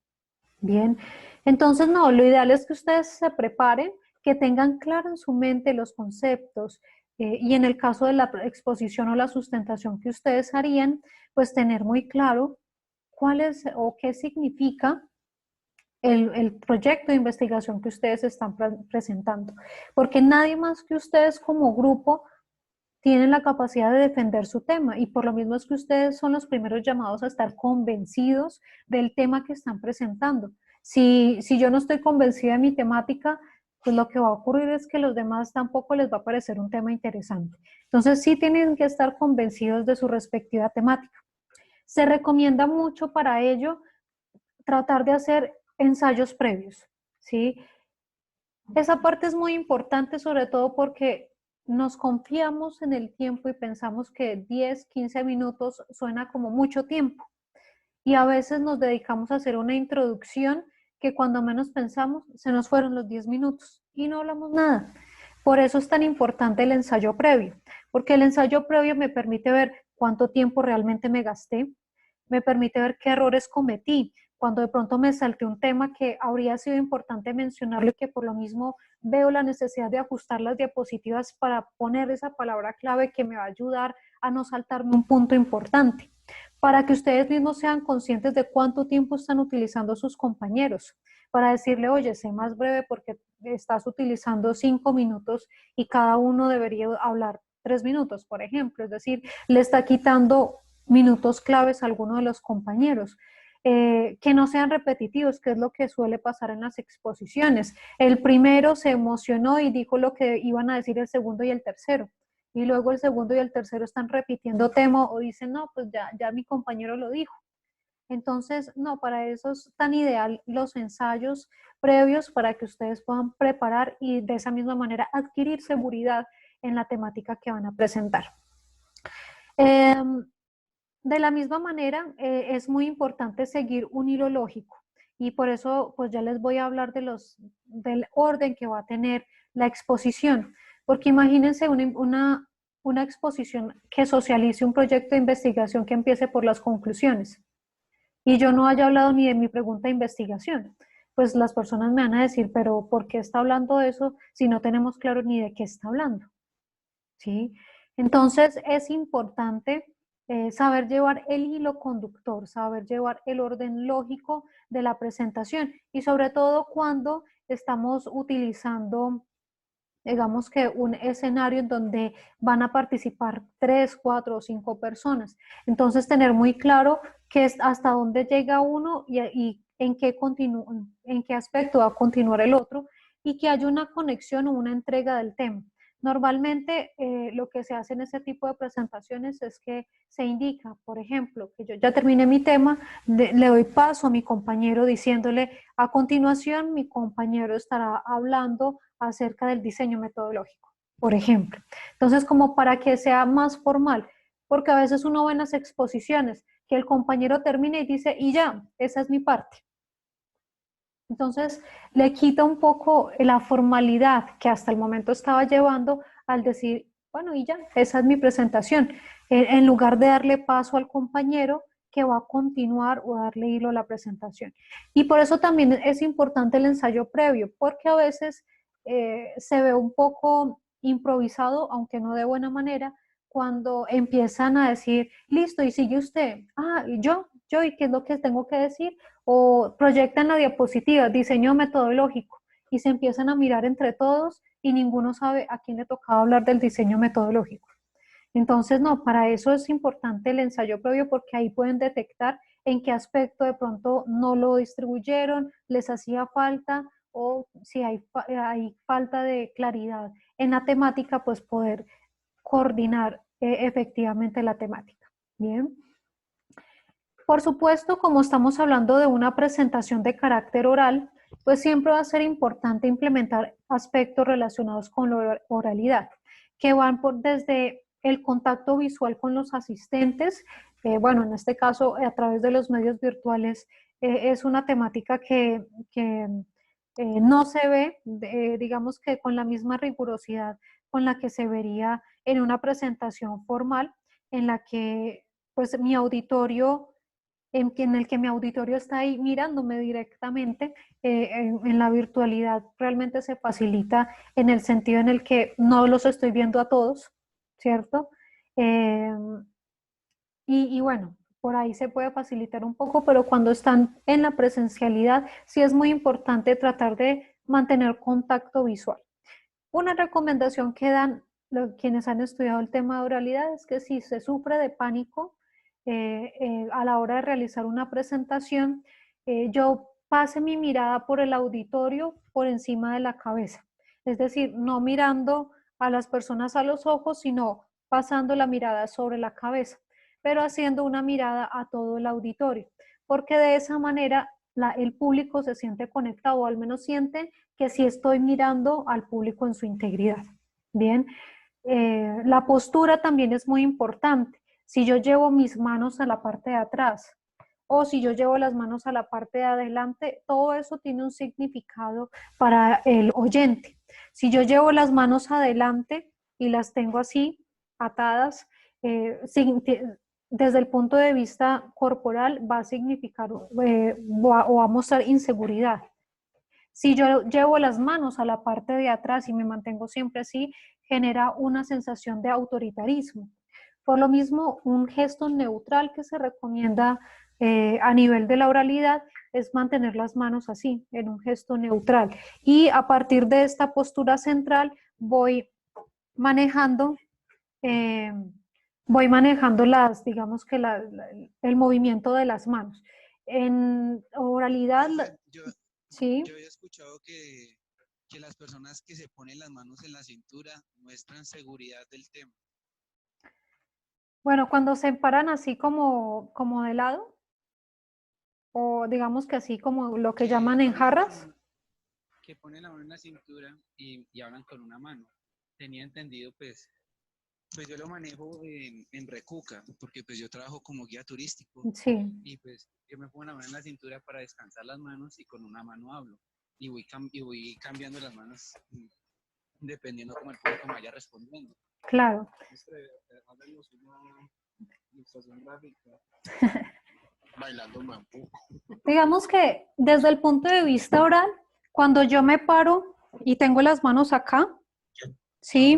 Bien, entonces no, lo ideal es que ustedes se preparen, que tengan claro en su mente los conceptos, y en el caso de la exposición o la sustentación que ustedes harían, pues tener muy claro cuál es o qué significa el proyecto de investigación que ustedes están presentando. Porque nadie más que ustedes como grupo tienen la capacidad de defender su tema y por lo mismo es que ustedes son los primeros llamados a estar convencidos del tema que están presentando. Si yo no estoy convencida de mi temática, pues lo que va a ocurrir es que a los demás tampoco les va a parecer un tema interesante. Entonces sí tienen que estar convencidos de su respectiva temática. Se recomienda mucho para ello tratar de hacer ensayos previos, ¿sí? Esa parte es muy importante, sobre todo porque nos confiamos en el tiempo y pensamos que 10, 15 minutos suena como mucho tiempo. Y a veces nos dedicamos a hacer una introducción que cuando menos pensamos se nos fueron los 10 minutos y no hablamos nada. Por eso es tan importante el ensayo previo, porque el ensayo previo me permite ver cuánto tiempo realmente me gasté, me permite ver qué errores cometí, cuando de pronto me salté un tema que habría sido importante mencionarlo y que por lo mismo veo la necesidad de ajustar las diapositivas para poner esa palabra clave que me va a ayudar a no saltarme un punto importante, para que ustedes mismos sean conscientes de cuánto tiempo están utilizando sus compañeros, para decirle, oye, sé más breve porque estás utilizando 5 minutos y cada uno debería hablar 3 minutos, por ejemplo, es decir, le está quitando minutos claves a alguno de los compañeros. Que no sean repetitivos, que es lo que suele pasar en las exposiciones. El primero se emocionó y dijo lo que iban a decir el segundo y el tercero, y luego el segundo y el tercero están repitiendo tema o dicen, no, pues ya mi compañero lo dijo. Entonces, no, para eso es tan ideal los ensayos previos para que ustedes puedan preparar y de esa misma manera adquirir seguridad en la temática que van a presentar. De la misma manera, es muy importante seguir un hilo lógico y por eso pues ya les voy a hablar del orden que va a tener la exposición, porque imagínense una exposición que socialice un proyecto de investigación que empiece por las conclusiones y yo no haya hablado ni de mi pregunta de investigación. Pues las personas me van a decir, pero ¿por qué está hablando de eso si no tenemos claro ni de qué está hablando? ¿Sí? Entonces es importante saber llevar el hilo conductor, saber llevar el orden lógico de la presentación y sobre todo cuando estamos utilizando, digamos que un escenario en donde van a participar 3, 4 o 5 personas. Entonces tener muy claro qué es hasta dónde llega uno y en qué aspecto va a continuar el otro y que haya una conexión o una entrega del tema. Normalmente lo que se hace en ese tipo de presentaciones es que se indica, por ejemplo, que yo ya terminé mi tema, le doy paso a mi compañero diciéndole, a continuación mi compañero estará hablando acerca del diseño metodológico, por ejemplo. Entonces, como para que sea más formal, porque a veces uno ve en las exposiciones que el compañero termina y dice, y ya, esa es mi parte. Entonces, le quita un poco la formalidad que hasta el momento estaba llevando al decir, bueno, y ya, esa es mi presentación, en lugar de darle paso al compañero que va a continuar o darle hilo a la presentación. Y por eso también es importante el ensayo previo, porque a veces se ve un poco improvisado, aunque no de buena manera, cuando empiezan a decir, listo, y sigue usted, ¿y yo, ¿y qué es lo que tengo que decir? O proyectan la diapositiva, diseño metodológico, y se empiezan a mirar entre todos y ninguno sabe a quién le tocaba hablar del diseño metodológico. Entonces, no, para eso es importante el ensayo previo porque ahí pueden detectar en qué aspecto de pronto no lo distribuyeron, les hacía falta o si hay falta de claridad en la temática, pues poder coordinar efectivamente la temática. Bien. Por supuesto, como estamos hablando de una presentación de carácter oral, pues siempre va a ser importante implementar aspectos relacionados con la oralidad, que van desde el contacto visual con los asistentes, bueno, en este caso a través de los medios virtuales, es una temática que no se ve, digamos que con la misma rigurosidad con la que se vería en una presentación formal, en la que pues mi auditorio en el que mi auditorio está ahí mirándome directamente, en la virtualidad realmente se facilita en el sentido en el que no los estoy viendo a todos, ¿cierto? Y bueno, por ahí se puede facilitar un poco, pero cuando están en la presencialidad, sí es muy importante tratar de mantener contacto visual. Una recomendación que dan quienes han estudiado el tema de oralidad es que si se sufre de pánico a la hora de realizar una presentación, yo pase mi mirada por el auditorio por encima de la cabeza. Es decir, no mirando a las personas a los ojos, sino pasando la mirada sobre la cabeza, pero haciendo una mirada a todo el auditorio, porque de esa manera el público se siente conectado, o al menos siente que sí estoy mirando al público en su integridad. Bien, la postura también es muy importante. Si yo llevo mis manos a la parte de atrás o si yo llevo las manos a la parte de adelante, todo eso tiene un significado para el oyente. Si yo llevo las manos adelante y las tengo así, atadas, desde el punto de vista corporal va a significar o va a mostrar inseguridad. Si yo llevo las manos a la parte de atrás y me mantengo siempre así, genera una sensación de autoritarismo. Por lo mismo, un gesto neutral que se recomienda a nivel de la oralidad es mantener las manos así, en un gesto neutral. Y a partir de esta postura central voy manejando digamos que el movimiento de las manos. En oralidad, sí. Yo había escuchado que las personas que se ponen las manos en la cintura muestran seguridad del tema. Bueno, cuando se paran así como de lado, o digamos que así como lo que llaman en jarras. Que ponen la mano en la cintura y hablan con una mano. Tenía entendido, pues yo lo manejo en Recuca, porque pues yo trabajo como guía turístico. Sí. Y pues yo me pongo la mano en la cintura para descansar las manos y con una mano hablo. Y voy cambiando las manos dependiendo cómo el público me vaya respondiendo. Claro. Bailando mampú. Digamos que desde el punto de vista oral, cuando yo me paro y tengo las manos acá, sí,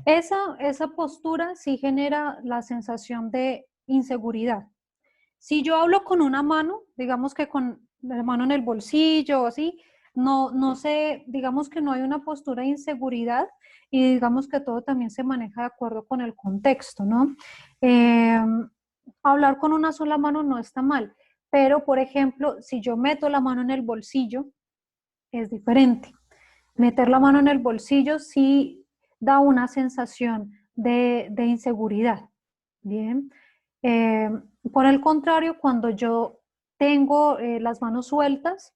esa postura sí genera la sensación de inseguridad. Si yo hablo con una mano, digamos que con la mano en el bolsillo o así, no sé, digamos que no hay una postura de inseguridad y digamos que todo también se maneja de acuerdo con el contexto, ¿no? Hablar con una sola mano no está mal, pero por ejemplo, si yo meto la mano en el bolsillo, es diferente. Meter la mano en el bolsillo sí da una sensación de inseguridad. Bien. Por el contrario, cuando yo tengo las manos sueltas,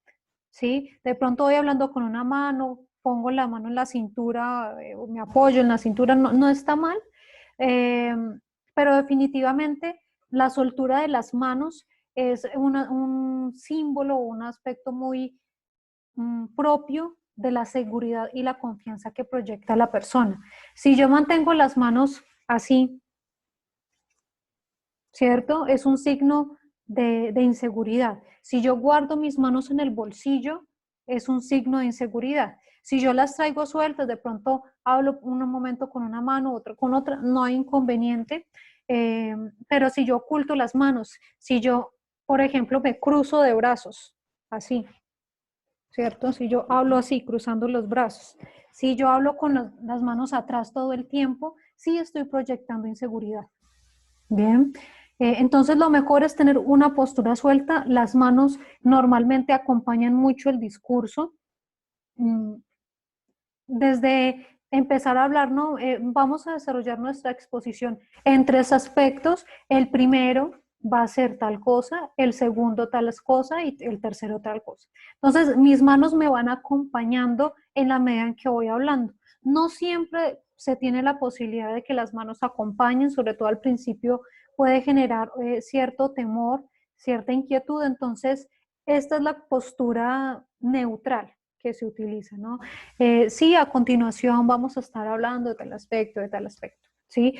¿sí? De pronto voy hablando con una mano, pongo la mano en la cintura, o me apoyo en la cintura, no está mal, pero definitivamente la soltura de las manos es un símbolo, un aspecto muy propio de la seguridad y la confianza que proyecta la persona. Si yo mantengo las manos así, ¿cierto? Es un signo de inseguridad. Si yo guardo mis manos en el bolsillo, es un signo de inseguridad. Si yo las traigo sueltas, de pronto hablo un momento con una mano, otro con otra, no hay inconveniente. Pero si yo oculto las manos, si yo, por ejemplo, me cruzo de brazos, así, ¿cierto? Si yo hablo así, cruzando los brazos, si yo hablo con las manos atrás todo el tiempo, sí estoy proyectando inseguridad. Bien, entonces lo mejor es tener una postura suelta. Las manos normalmente acompañan mucho el discurso. Desde empezar a hablar, ¿no? Vamos a desarrollar nuestra exposición en 3 aspectos. El primero va a ser tal cosa, el segundo tal cosa y el tercero tal cosa. Entonces, mis manos me van acompañando en la medida en que voy hablando. No siempre se tiene la posibilidad de que las manos acompañen, sobre todo al principio puede generar cierto temor, cierta inquietud. Entonces, esta es la postura neutral que se utiliza, ¿no? Sí, a continuación vamos a estar hablando de tal aspecto, ¿sí?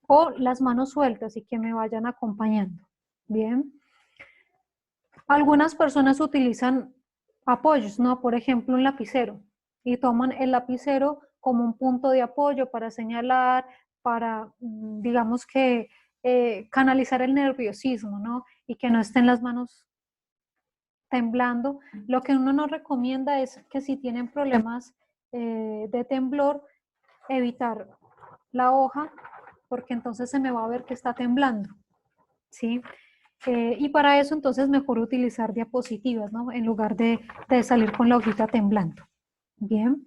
O las manos sueltas y que me vayan acompañando, ¿bien? Algunas personas utilizan apoyos, ¿no? Por ejemplo, un lapicero, y toman el lapicero como un punto de apoyo para señalar, para, digamos que, canalizar el nerviosismo, ¿no? Y que no estén las manos temblando. Lo que uno nos recomienda es que si tienen problemas de temblor, evitar la hoja, porque entonces se me va a ver que está temblando, ¿sí? Y para eso entonces mejor utilizar diapositivas, ¿no? En lugar de salir con la hojita temblando. Bien.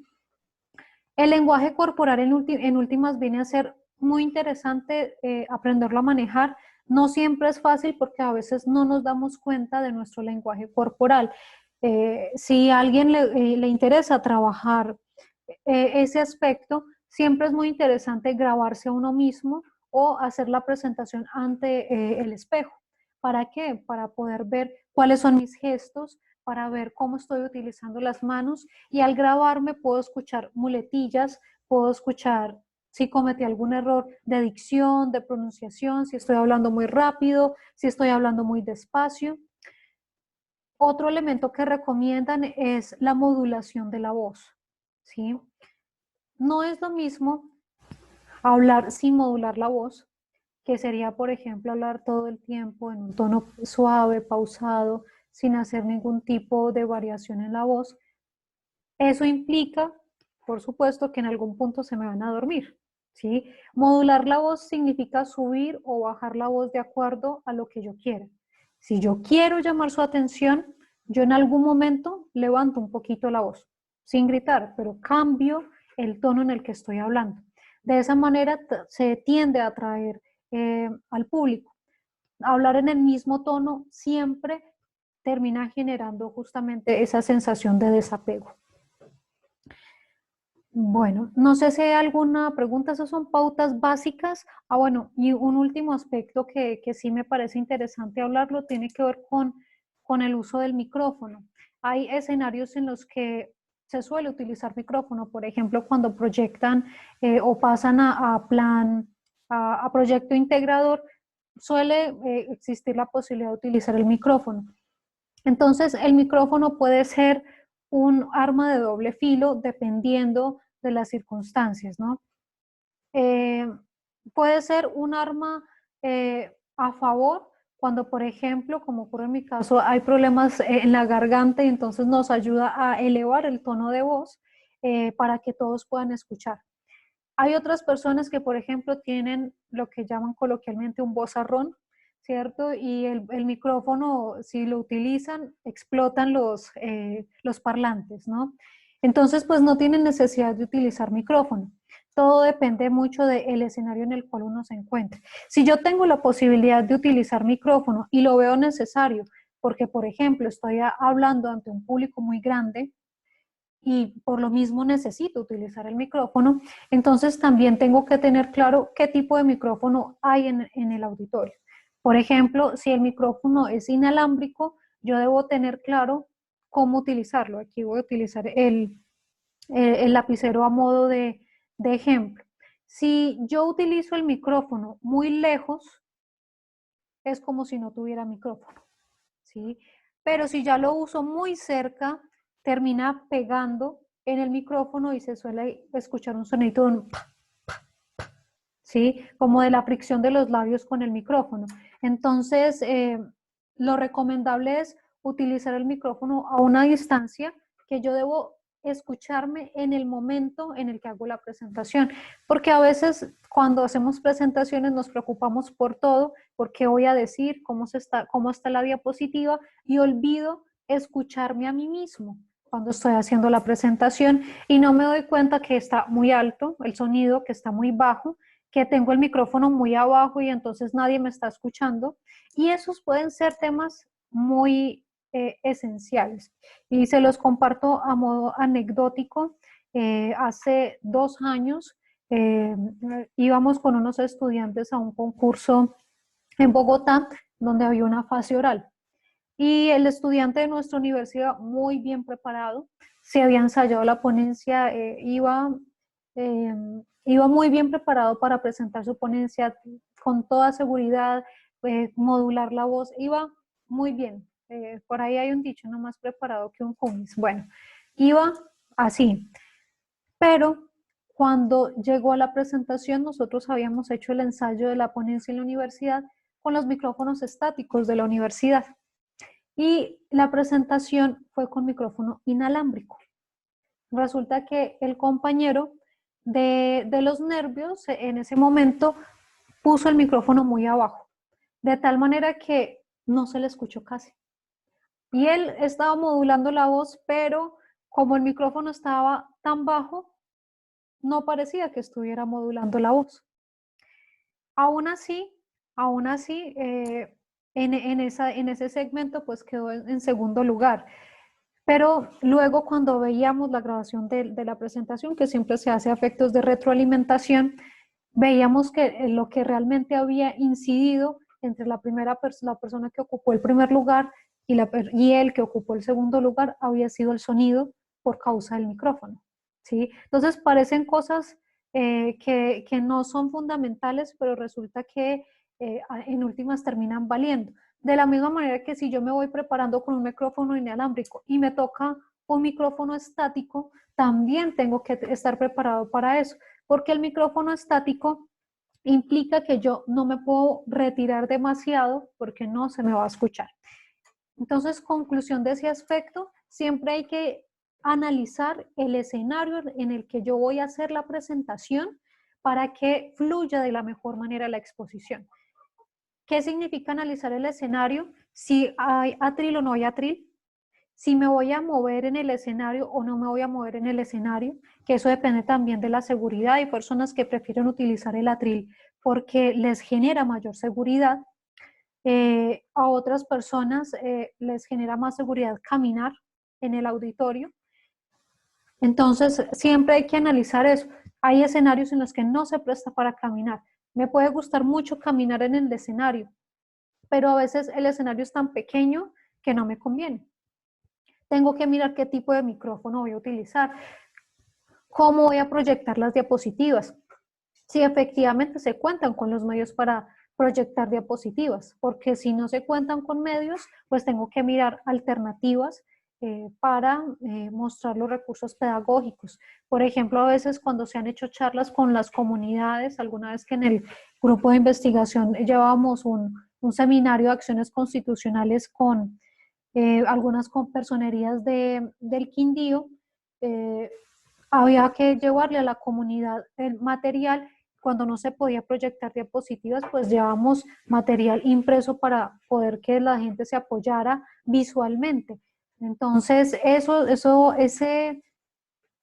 El lenguaje corporal en últimas viene a ser muy interesante aprenderlo a manejar. No siempre es fácil porque a veces no nos damos cuenta de nuestro lenguaje corporal. Si a alguien le interesa trabajar ese aspecto, siempre es muy interesante grabarse a uno mismo o hacer la presentación ante el espejo. ¿Para qué? Para poder ver cuáles son mis gestos, para ver cómo estoy utilizando las manos, y al grabarme puedo escuchar muletillas, puedo escuchar si cometí algún error de dicción, de pronunciación, si estoy hablando muy rápido, si estoy hablando muy despacio. Otro elemento que recomiendan es la modulación de la voz, ¿sí? No es lo mismo hablar sin modular la voz, que sería, por ejemplo, hablar todo el tiempo en un tono suave, pausado, sin hacer ningún tipo de variación en la voz. Eso implica, por supuesto, que en algún punto se me van a dormir, ¿sí? Modular la voz significa subir o bajar la voz de acuerdo a lo que yo quiera. Si yo quiero llamar su atención, yo en algún momento levanto un poquito la voz, sin gritar, pero cambio el tono en el que estoy hablando. De esa manera se tiende a atraer al público. Hablar en el mismo tono siempre termina generando justamente esa sensación de desapego. Bueno, no sé si hay alguna pregunta, esas son pautas básicas. Bueno, y un último aspecto que sí me parece interesante hablarlo tiene que ver con el uso del micrófono. Hay escenarios en los que se suele utilizar micrófono, por ejemplo, cuando proyectan o pasan a proyecto integrador, suele existir la posibilidad de utilizar el micrófono. Entonces, el micrófono puede ser un arma de doble filo dependiendo de las circunstancias, ¿no? Puede ser un arma a favor cuando, por ejemplo, como ocurre en mi caso, hay problemas en la garganta y entonces nos ayuda a elevar el tono de voz para que todos puedan escuchar. Hay otras personas que, por ejemplo, tienen lo que llaman coloquialmente un vozarrón, ¿cierto? Y el micrófono, si lo utilizan, explotan los parlantes, ¿no? Entonces, pues no tienen necesidad de utilizar micrófono. todo depende mucho del escenario en el cual uno se encuentre. Si yo tengo la posibilidad de utilizar micrófono y lo veo necesario, porque por ejemplo estoy hablando ante un público muy grande y por lo mismo necesito utilizar el micrófono, entonces también tengo que tener claro qué tipo de micrófono hay en el auditorio. Por ejemplo, si el micrófono es inalámbrico, yo debo tener claro cómo utilizarlo. Aquí voy a utilizar el lapicero a modo de ejemplo. Si yo utilizo el micrófono muy lejos, es como si no tuviera micrófono, ¿sí? Pero si ya lo uso muy cerca, termina pegando en el micrófono y se suele escuchar un sonido, ¿sí? Como de la fricción de los labios con el micrófono. Entonces, lo recomendable es utilizar el micrófono a una distancia que yo debo escucharme en el momento en el que hago la presentación, porque a veces cuando hacemos presentaciones nos preocupamos por todo, por qué voy a decir, cómo está la diapositiva, y olvido escucharme a mí mismo cuando estoy haciendo la presentación y no me doy cuenta que está muy alto el sonido, que está muy bajo, que tengo el micrófono muy abajo y entonces nadie me está escuchando, y esos pueden ser temas muy esenciales. Y se los comparto a modo anecdótico. Hace 2 años íbamos con unos estudiantes a un concurso en Bogotá donde había una fase oral. Y el estudiante de nuestra universidad, muy bien preparado, se había ensayado la ponencia, iba muy bien preparado para presentar su ponencia con toda seguridad, modular la voz, iba muy bien. Por ahí hay un dicho, no más preparado que un cumis. Bueno, iba así. Pero cuando llegó a la presentación, nosotros habíamos hecho el ensayo de la ponencia en la universidad con los micrófonos estáticos de la universidad. Y la presentación fue con micrófono inalámbrico. Resulta que el compañero de los nervios en ese momento puso el micrófono muy abajo, de tal manera que no se le escuchó casi. Y él estaba modulando la voz, pero como el micrófono estaba tan bajo, no parecía que estuviera modulando la voz. Aún así, en ese segmento pues quedó en segundo lugar. Pero luego cuando veíamos la grabación de la presentación, que siempre se hace a efectos de retroalimentación, veíamos que lo que realmente había incidido entre la persona que ocupó el primer lugar y él que ocupó el segundo lugar había sido el sonido por causa del micrófono, ¿sí? Entonces parecen cosas que no son fundamentales, pero resulta que en últimas terminan valiendo. De la misma manera que si yo me voy preparando con un micrófono inalámbrico y me toca un micrófono estático, también tengo que estar preparado para eso, porque el micrófono estático implica que yo no me puedo retirar demasiado porque no se me va a escuchar. Entonces, conclusión de ese aspecto, siempre hay que analizar el escenario en el que yo voy a hacer la presentación para que fluya de la mejor manera la exposición. ¿Qué significa analizar el escenario? Si hay atril o no hay atril, si me voy a mover en el escenario o no me voy a mover en el escenario, que eso depende también de la seguridad. Hay personas que prefieren utilizar el atril porque les genera mayor seguridad. A otras personas les genera más seguridad caminar en el auditorio. Entonces, siempre hay que analizar eso. Hay escenarios en los que no se presta para caminar. Me puede gustar mucho caminar en el escenario, pero a veces el escenario es tan pequeño que no me conviene. Tengo que mirar qué tipo de micrófono voy a utilizar, cómo voy a proyectar las diapositivas, si efectivamente se cuentan con los medios para proyectar diapositivas, porque si no se cuentan con medios, pues tengo que mirar alternativas para mostrar los recursos pedagógicos. Por ejemplo, a veces cuando se han hecho charlas con las comunidades, alguna vez que en el grupo de investigación llevábamos un seminario de acciones constitucionales con algunas personerías del Quindío, había que llevarle a la comunidad el material. Cuando no se podía proyectar diapositivas, pues llevamos material impreso para poder que la gente se apoyara visualmente. Entonces, ese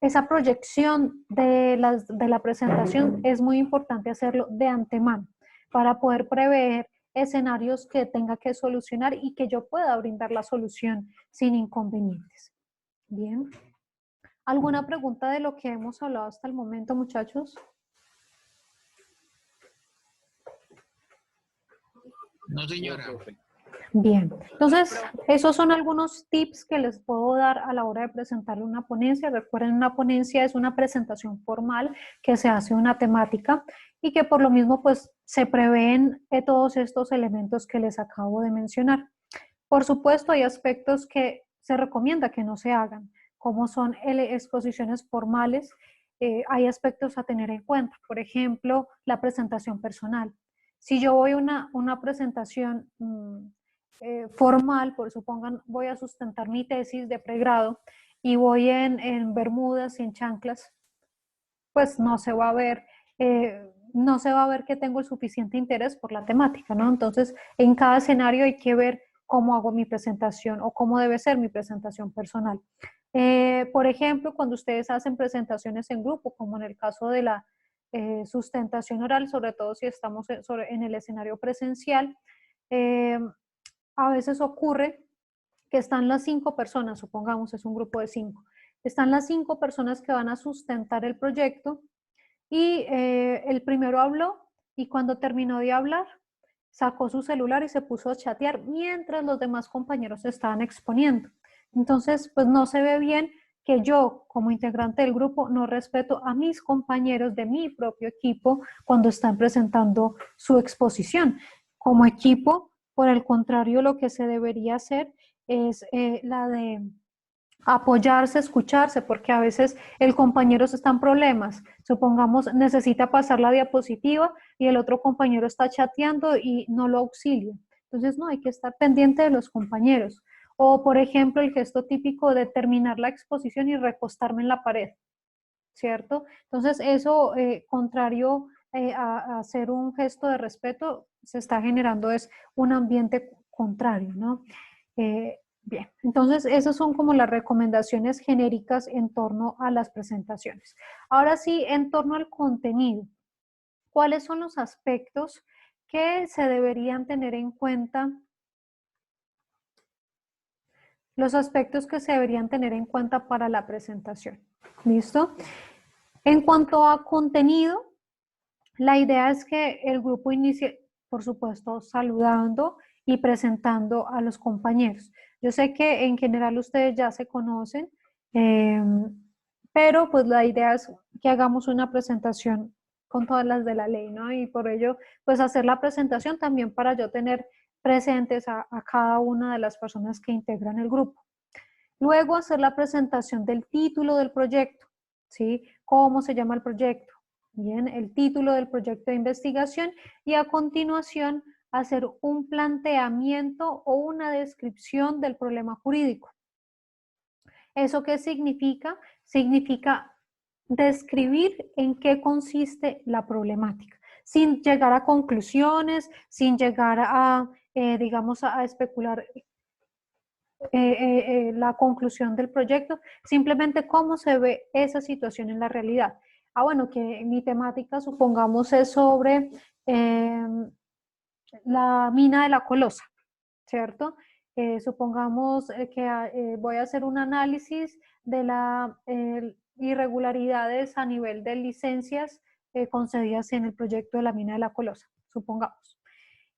esa proyección de la presentación es muy importante hacerlo de antemano para poder prever escenarios que tenga que solucionar y que yo pueda brindar la solución sin inconvenientes. Bien. ¿Alguna pregunta de lo que hemos hablado hasta el momento, muchachos? No, señora. Bien, entonces esos son algunos tips que les puedo dar a la hora de presentar una ponencia. Recuerden, una ponencia es una presentación formal que se hace una temática y que por lo mismo pues se prevén todos estos elementos que les acabo de mencionar. Por supuesto, hay aspectos que se recomienda que no se hagan, como son exposiciones formales. Hay aspectos a tener en cuenta, por ejemplo, la presentación personal. Si yo voy a una presentación formal, por supongan, voy a sustentar mi tesis de pregrado y voy en bermudas y en chanclas, pues no se va a ver que tengo el suficiente interés por la temática, ¿no? Entonces, en cada escenario hay que ver cómo hago mi presentación o cómo debe ser mi presentación personal. Por ejemplo, cuando ustedes hacen presentaciones en grupo, como en el caso de la sustentación oral, sobre todo si estamos en el escenario presencial, a veces ocurre que están las 5 personas, supongamos es un grupo de 5, están las 5 personas que van a sustentar el proyecto y el primero habló y cuando terminó de hablar sacó su celular y se puso a chatear mientras los demás compañeros estaban exponiendo. Entonces, pues no se ve bien que yo, como integrante del grupo, no respeto a mis compañeros de mi propio equipo cuando están presentando su exposición. Como equipo, por el contrario, lo que se debería hacer es la de apoyarse, escucharse, porque a veces el compañero está en problemas. Supongamos, necesita pasar la diapositiva y el otro compañero está chateando y no lo auxilia. Entonces, no, hay que estar pendiente de los compañeros. O, por ejemplo, el gesto típico de terminar la exposición y recostarme en la pared, ¿cierto? Entonces, eso, contrario a hacer un gesto de respeto, se está generando es un ambiente contrario, ¿no? Bien, entonces esas son como las recomendaciones genéricas en torno a las presentaciones. Ahora sí, en torno al contenido, ¿cuáles son los aspectos que se deberían tener en cuenta? Los aspectos que se deberían tener en cuenta para la presentación. ¿Listo? En cuanto a contenido, la idea es que el grupo inicie, por supuesto, saludando y presentando a los compañeros. Yo sé que en general ustedes ya se conocen, pero pues la idea es que hagamos una presentación con todas las de la ley, ¿no? Y por ello, pues hacer la presentación también para yo tener presentes a cada una de las personas que integran el grupo. Luego hacer la presentación del título del proyecto, ¿sí? ¿Cómo se llama el proyecto? Bien, el título del proyecto de investigación y a continuación hacer un planteamiento o una descripción del problema jurídico. ¿Eso qué significa? Significa describir en qué consiste la problemática, sin llegar a conclusiones, sin llegar a, digamos, a especular la conclusión del proyecto, simplemente cómo se ve esa situación en la realidad. Bueno, que mi temática, supongamos, es sobre la mina de la Colosa, ¿cierto? Supongamos que voy a hacer un análisis de las irregularidades a nivel de licencias concedidas en el proyecto de la mina de la Colosa, supongamos.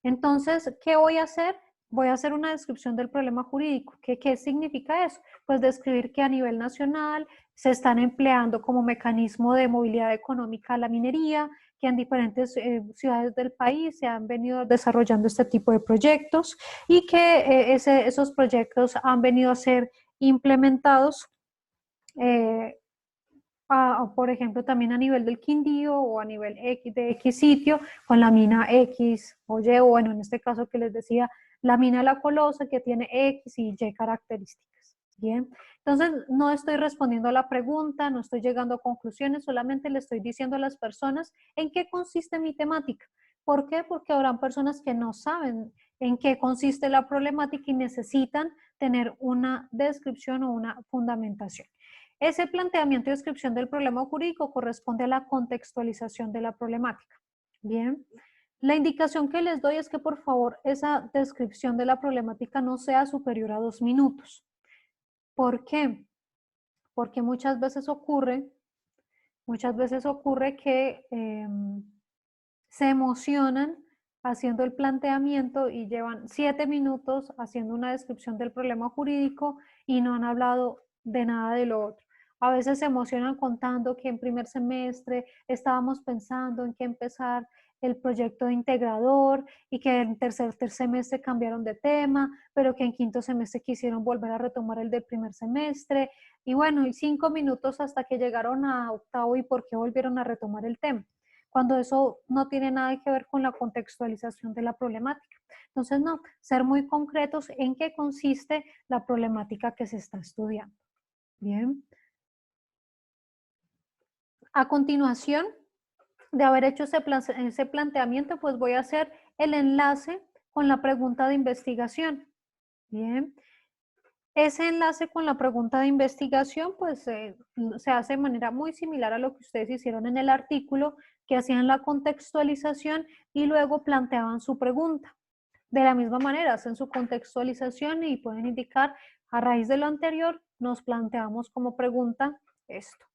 Entonces, ¿qué voy a hacer? Voy a hacer una descripción del problema jurídico. ¿Qué significa eso? Pues describir que a nivel nacional se están empleando como mecanismo de movilidad económica la minería, que en diferentes ciudades del país se han venido desarrollando este tipo de proyectos y que esos proyectos han venido a ser implementados, por ejemplo, también a nivel del Quindío o a nivel X de X sitio, con la mina X o Y, o bueno, en este caso que les decía, la mina de la Colosa que tiene X y Y características. Bien, entonces no estoy respondiendo a la pregunta, no estoy llegando a conclusiones, solamente le estoy diciendo a las personas en qué consiste mi temática. ¿Por qué? Porque habrán personas que no saben en qué consiste la problemática y necesitan tener una descripción o una fundamentación. Ese planteamiento y descripción del problema jurídico corresponde a la contextualización de la problemática. Bien, la indicación que les doy es que por favor esa descripción de la problemática no sea superior a 2 minutos. ¿Por qué? Porque muchas veces ocurre que se emocionan haciendo el planteamiento y llevan 7 minutos haciendo una descripción del problema jurídico y no han hablado de nada de lo otro. A veces se emocionan contando que en primer semestre estábamos pensando en que empezar el proyecto de integrador y que en tercer semestre cambiaron de tema, pero que en quinto semestre quisieron volver a retomar el del primer semestre. Y bueno, y 5 minutos hasta que llegaron a octavo y por qué volvieron a retomar el tema, cuando eso no tiene nada que ver con la contextualización de la problemática. Entonces, no, ser muy concretos en qué consiste la problemática que se está estudiando. Bien. A continuación de haber hecho ese planteamiento, pues voy a hacer el enlace con la pregunta de investigación. Bien. Ese enlace con la pregunta de investigación, pues se hace de manera muy similar a lo que ustedes hicieron en el artículo, que hacían la contextualización y luego planteaban su pregunta. De la misma manera, hacen su contextualización y pueden indicar, a raíz de lo anterior, nos planteamos como pregunta esto.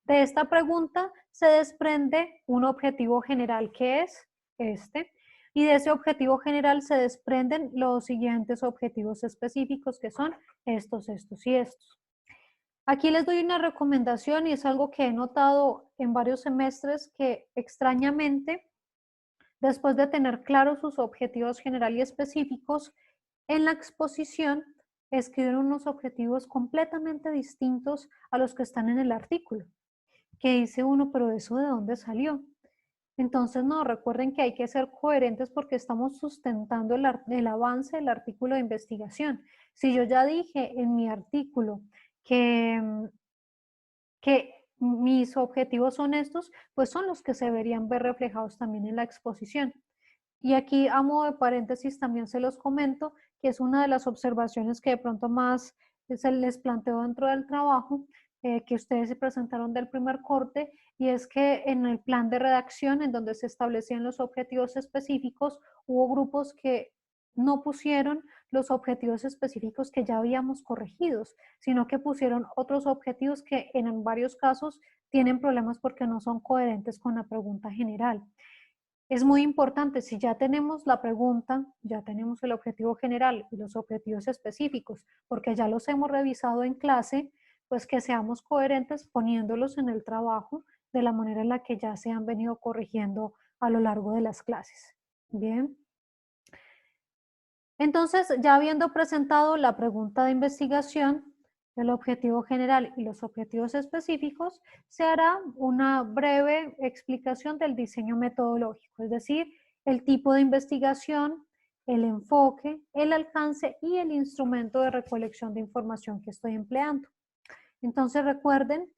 De esta pregunta se desprende un objetivo general que es este, y de ese objetivo general se desprenden los siguientes objetivos específicos que son estos, estos y estos. Aquí les doy una recomendación y es algo que he notado en varios semestres que extrañamente, después de tener claros sus objetivos generales y específicos, en la exposición escriben unos objetivos completamente distintos a los que están en el artículo. Que dice uno, pero ¿eso de dónde salió? Entonces, no, recuerden que hay que ser coherentes porque estamos sustentando el avance del artículo de investigación. Si yo ya dije en mi artículo que mis objetivos son estos, pues son los que se deberían ver reflejados también en la exposición. Y aquí, a modo de paréntesis, también se los comento que es una de las observaciones que de pronto más se les planteó dentro del trabajo, que ustedes se presentaron del primer corte, y es que en el plan de redacción, en donde se establecían los objetivos específicos, hubo grupos que no pusieron los objetivos específicos que ya habíamos corregidos, sino que pusieron otros objetivos que en varios casos tienen problemas porque no son coherentes con la pregunta general. Es muy importante, si ya tenemos la pregunta, ya tenemos el objetivo general y los objetivos específicos, porque ya los hemos revisado en clase, pues que seamos coherentes poniéndolos en el trabajo de la manera en la que ya se han venido corrigiendo a lo largo de las clases. Bien. Entonces, ya habiendo presentado la pregunta de investigación, el objetivo general y los objetivos específicos, se hará una breve explicación del diseño metodológico, es decir, el tipo de investigación, el enfoque, el alcance y el instrumento de recolección de información que estoy empleando. Entonces recuerden,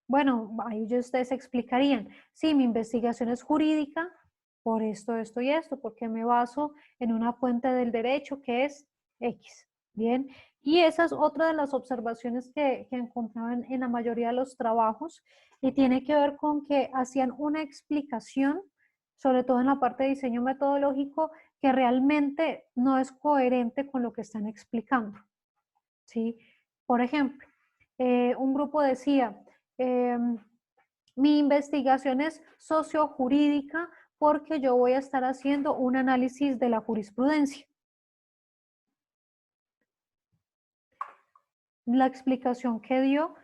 bueno, ahí ustedes explicarían, sí, mi investigación es jurídica, por esto, esto y esto, porque me baso en una fuente del derecho que es X, ¿bien? Y esa es otra de las observaciones que encontraban en la mayoría de los trabajos y tiene que ver con que hacían una explicación, sobre todo en la parte de diseño metodológico, que realmente no es coherente con lo que están explicando, ¿sí? Por ejemplo, un grupo decía, mi investigación es sociojurídica porque yo voy a estar haciendo un análisis de la jurisprudencia. La explicación que dio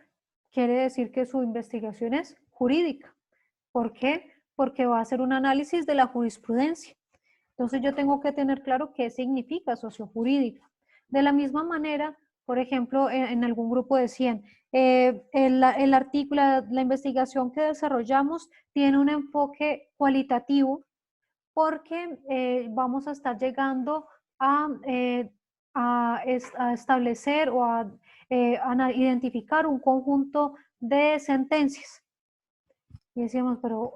quiere decir que su investigación es jurídica. ¿Por qué? Porque va a hacer un análisis de la jurisprudencia. Entonces yo tengo que tener claro qué significa sociojurídica. De la misma manera, por ejemplo, en algún grupo decían, el artículo, la investigación que desarrollamos tiene un enfoque cualitativo porque vamos a estar llegando a establecer o a identificar un conjunto de sentencias. Y decíamos, pero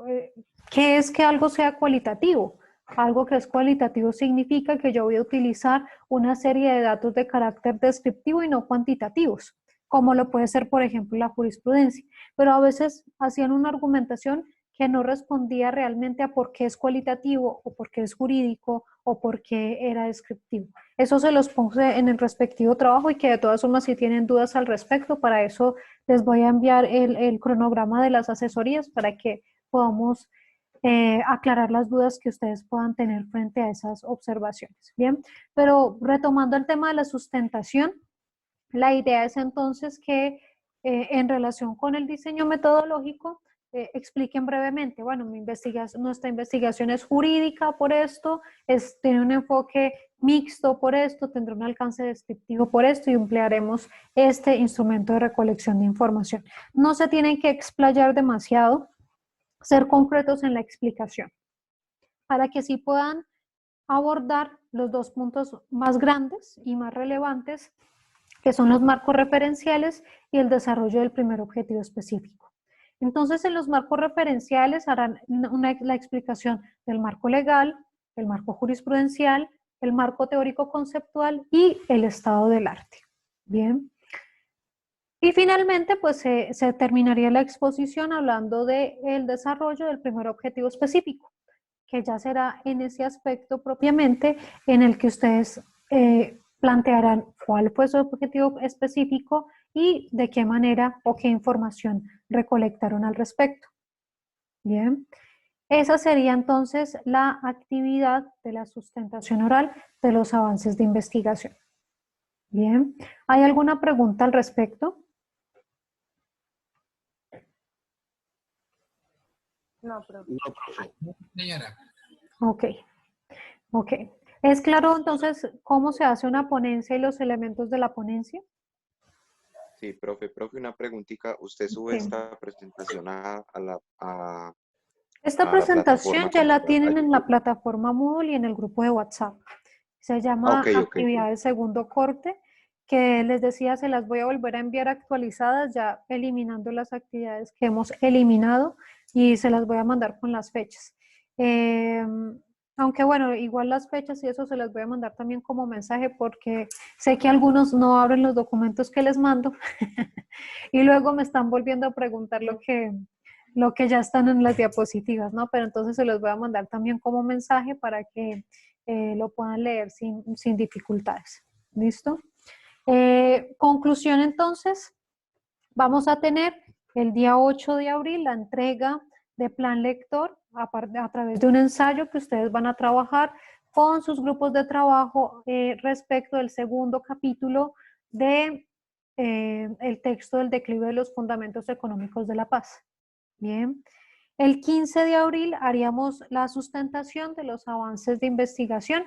¿qué es que algo sea cualitativo? Algo que es cualitativo significa que yo voy a utilizar una serie de datos de carácter descriptivo y no cuantitativos. como lo puede ser, por ejemplo, la jurisprudencia. Pero a veces hacían una argumentación que no respondía realmente a por qué es cualitativo o por qué es jurídico o por qué era descriptivo. Eso se los puse en el respectivo trabajo y que de todas formas si tienen dudas al respecto, para eso les voy a enviar el cronograma de las asesorías para que podamos aclarar las dudas que ustedes puedan tener frente a esas observaciones. Bien, pero retomando el tema de la sustentación, la idea es entonces que en relación con el diseño metodológico, expliquen brevemente, bueno, nuestra investigación es jurídica por esto, tiene un enfoque mixto por esto, tendrá un alcance descriptivo por esto y emplearemos este instrumento de recolección de información. No se tienen que explayar demasiado, ser concretos en la explicación, para que sí puedan abordar los dos puntos más grandes y más relevantes, que son los marcos referenciales y el desarrollo del primer objetivo específico. Entonces, en los marcos referenciales harán la explicación del marco legal, el marco jurisprudencial, el marco teórico conceptual y el estado del arte. Bien. Y finalmente, pues se terminaría la exposición hablando del desarrollo del primer objetivo específico, que ya será en ese aspecto propiamente en el que ustedes plantearán cuál fue su objetivo específico y de qué manera o qué información recolectaron al respecto. Bien, esa sería entonces la actividad de la sustentación oral de los avances de investigación. Bien, ¿hay alguna pregunta al respecto? No, profe. No, profe. Señora. Ok, ok. ¿Es claro entonces cómo se hace una ponencia y los elementos de la ponencia? Sí, profe, una preguntita. ¿Usted sube Sí. esta presentación Esta a la presentación plataforma ya la como tienen a en la YouTube? plataforma Moodle y en el grupo de WhatsApp. Se llama Ok. actividad de segundo corte, que les decía, se las voy a volver a enviar actualizadas, ya eliminando las actividades que hemos eliminado y se las voy a mandar con las fechas. Aunque bueno, igual las fechas y eso se las voy a mandar también como mensaje porque sé que algunos no abren los documentos que les mando y luego me están volviendo a preguntar lo que ya están en las diapositivas, ¿no? Pero entonces se los voy a mandar también como mensaje para que lo puedan leer sin dificultades. ¿Listo? Conclusión entonces, vamos a tener el día 8 de abril la entrega de plan lector a través de un ensayo que ustedes van a trabajar con sus grupos de trabajo respecto del segundo capítulo de el texto del declive de los fundamentos económicos de la paz. Bien. El 15 de abril haríamos la sustentación de los avances de investigación.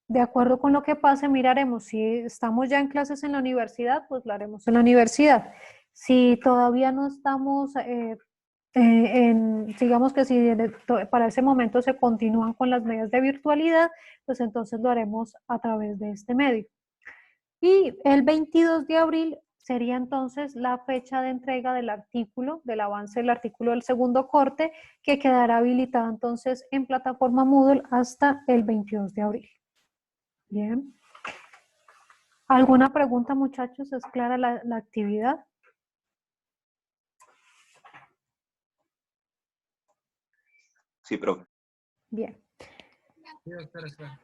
De acuerdo con lo que pase, miraremos si estamos ya en clases en la universidad, pues lo haremos en la universidad. Si todavía no estamos, digamos que si para ese momento se continúan con las medidas de virtualidad, pues entonces lo haremos a través de este medio. Y el 22 de abril sería entonces la fecha de entrega del artículo, del avance del artículo del segundo corte, que quedará habilitado entonces en plataforma Moodle hasta el 22 de abril. Bien. ¿Alguna pregunta, muchachos? ¿Es clara la actividad? Sí, profe. Bien. Sí, espera.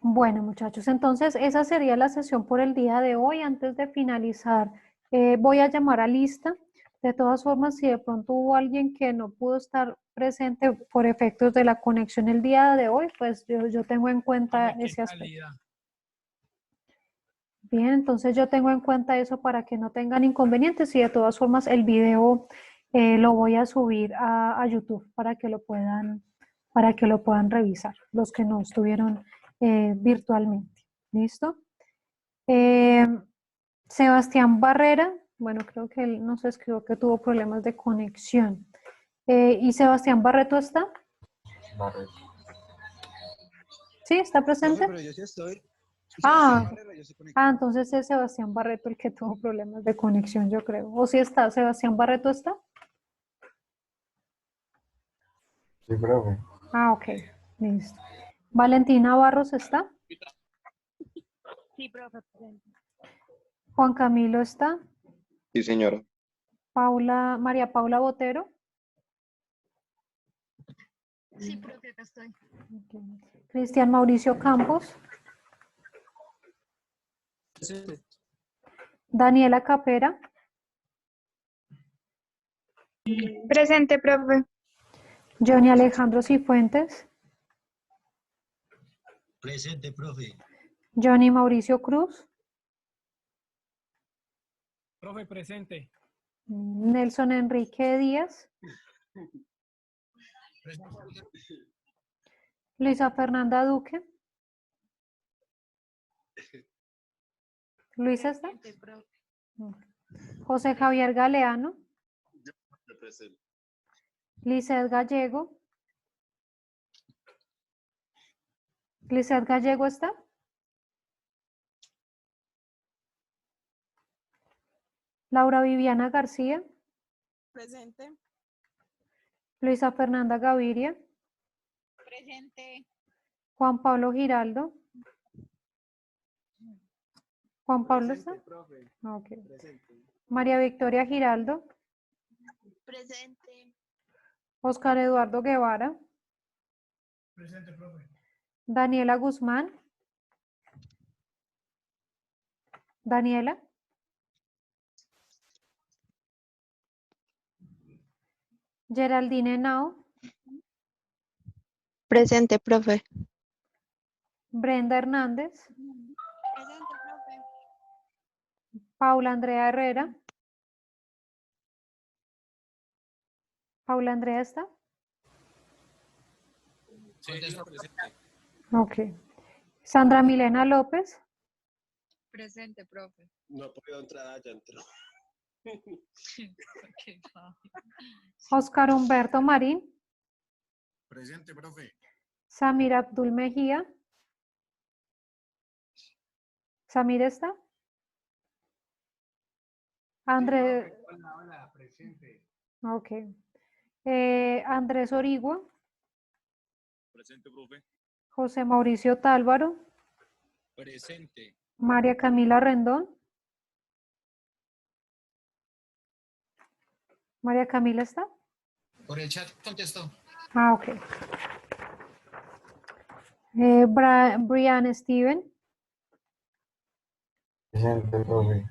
Bueno, muchachos, entonces esa sería la sesión por el día de hoy. Antes de finalizar, voy a llamar a lista. De todas formas, si de pronto hubo alguien que no pudo estar presente por efectos de la conexión el día de hoy, pues yo tengo en cuenta ese aspecto. Bien, entonces yo tengo en cuenta eso para que no tengan inconvenientes y de todas formas el video lo voy a subir a YouTube para que lo puedan revisar, los que no estuvieron virtualmente. ¿Listo? Sebastián Barrera, bueno, creo que él nos escribió que tuvo problemas de conexión. ¿Y Sebastián Barreto está? Barreto. ¿Sí? ¿Está presente? Pero yo sí estoy. Entonces es Sebastián Barreto el que tuvo problemas de conexión, yo creo. ¿O si está? ¿Sebastián Barreto está? Sí, profe. Ok, listo. ¿Valentina Barros está? Sí, profe. Juan Camilo está. Sí, señora. María Paula Botero. Sí, profe, acá estoy. Cristian Mauricio Campos. Daniela Capera. Presente, profe. Johnny Alejandro Cifuentes. Presente, profe. Johnny Mauricio Cruz. Profe, presente. Nelson Enrique Díaz. Luisa Fernanda Duque. ¿Luisa está? José Javier Galeano. Lizeth Gallego. ¿Lizeth Gallego está? Laura Viviana García. Presente. Luisa Fernanda Gaviria. Presente. Juan Pablo Giraldo. ¿Juan Pablo está? Ok. María Victoria Giraldo. Presente. Oscar Eduardo Guevara. Presente, profe. Daniela Guzmán. Daniela. Geraldine Henao. Presente, profe. Brenda Hernández. Presente, profe. Paula Andrea Herrera. Paula Andrea está. Sí, está presente. Ok. Sandra Milena López. Presente, profe. No he podido entrar, ya entró. Qué fácil. Oscar Humberto Marín. Presente, profe. Samir Abdul Mejía. ¿Samir está? Andrés. Hola, presente. Ok. Andrés Origua. Presente, profe. José Mauricio Tálvaro. Presente. María Camila Rendón. María Camila está. Por el chat contestó. Ah, ok. Brian Steven. Presente, profe.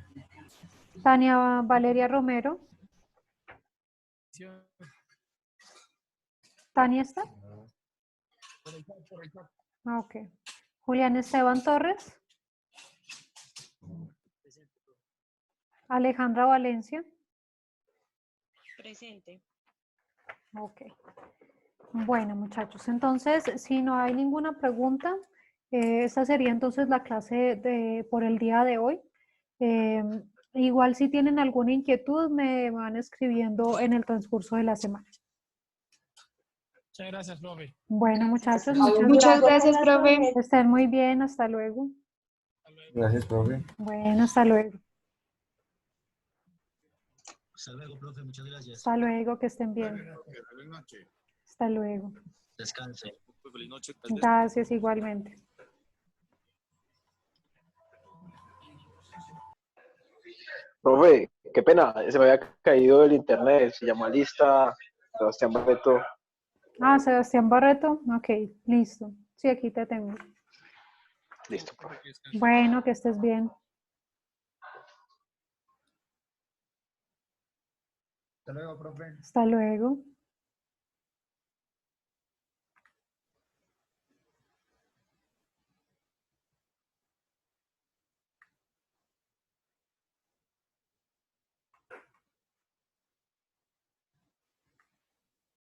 Tania Valeria Romero. ¿Tania está? Por el chat. Ah, ok. Julián Esteban Torres. Alejandra Valencia. Presente. Ok. Bueno, muchachos, entonces, si no hay ninguna pregunta, esta sería entonces la clase por el día de hoy. Igual si tienen alguna inquietud, me van escribiendo en el transcurso de la semana. Muchas gracias, profe. Bueno, muchachos, Muchas gracias, profe. Que estén muy bien, hasta luego. Gracias, profe. Bueno, hasta luego. Hasta luego, profe. Muchas gracias. Hasta luego, que estén bien. Feliz noche. Hasta luego. Descanse. Feliz noche. Gracias, igualmente. Profe, qué pena, se me había caído el internet, se llama lista Sebastián Barreto. Ah, Sebastián Barreto. Ok, listo. Sí, aquí te tengo. Listo, profe. Bueno, que estés bien. Hasta luego, profe. Hasta luego.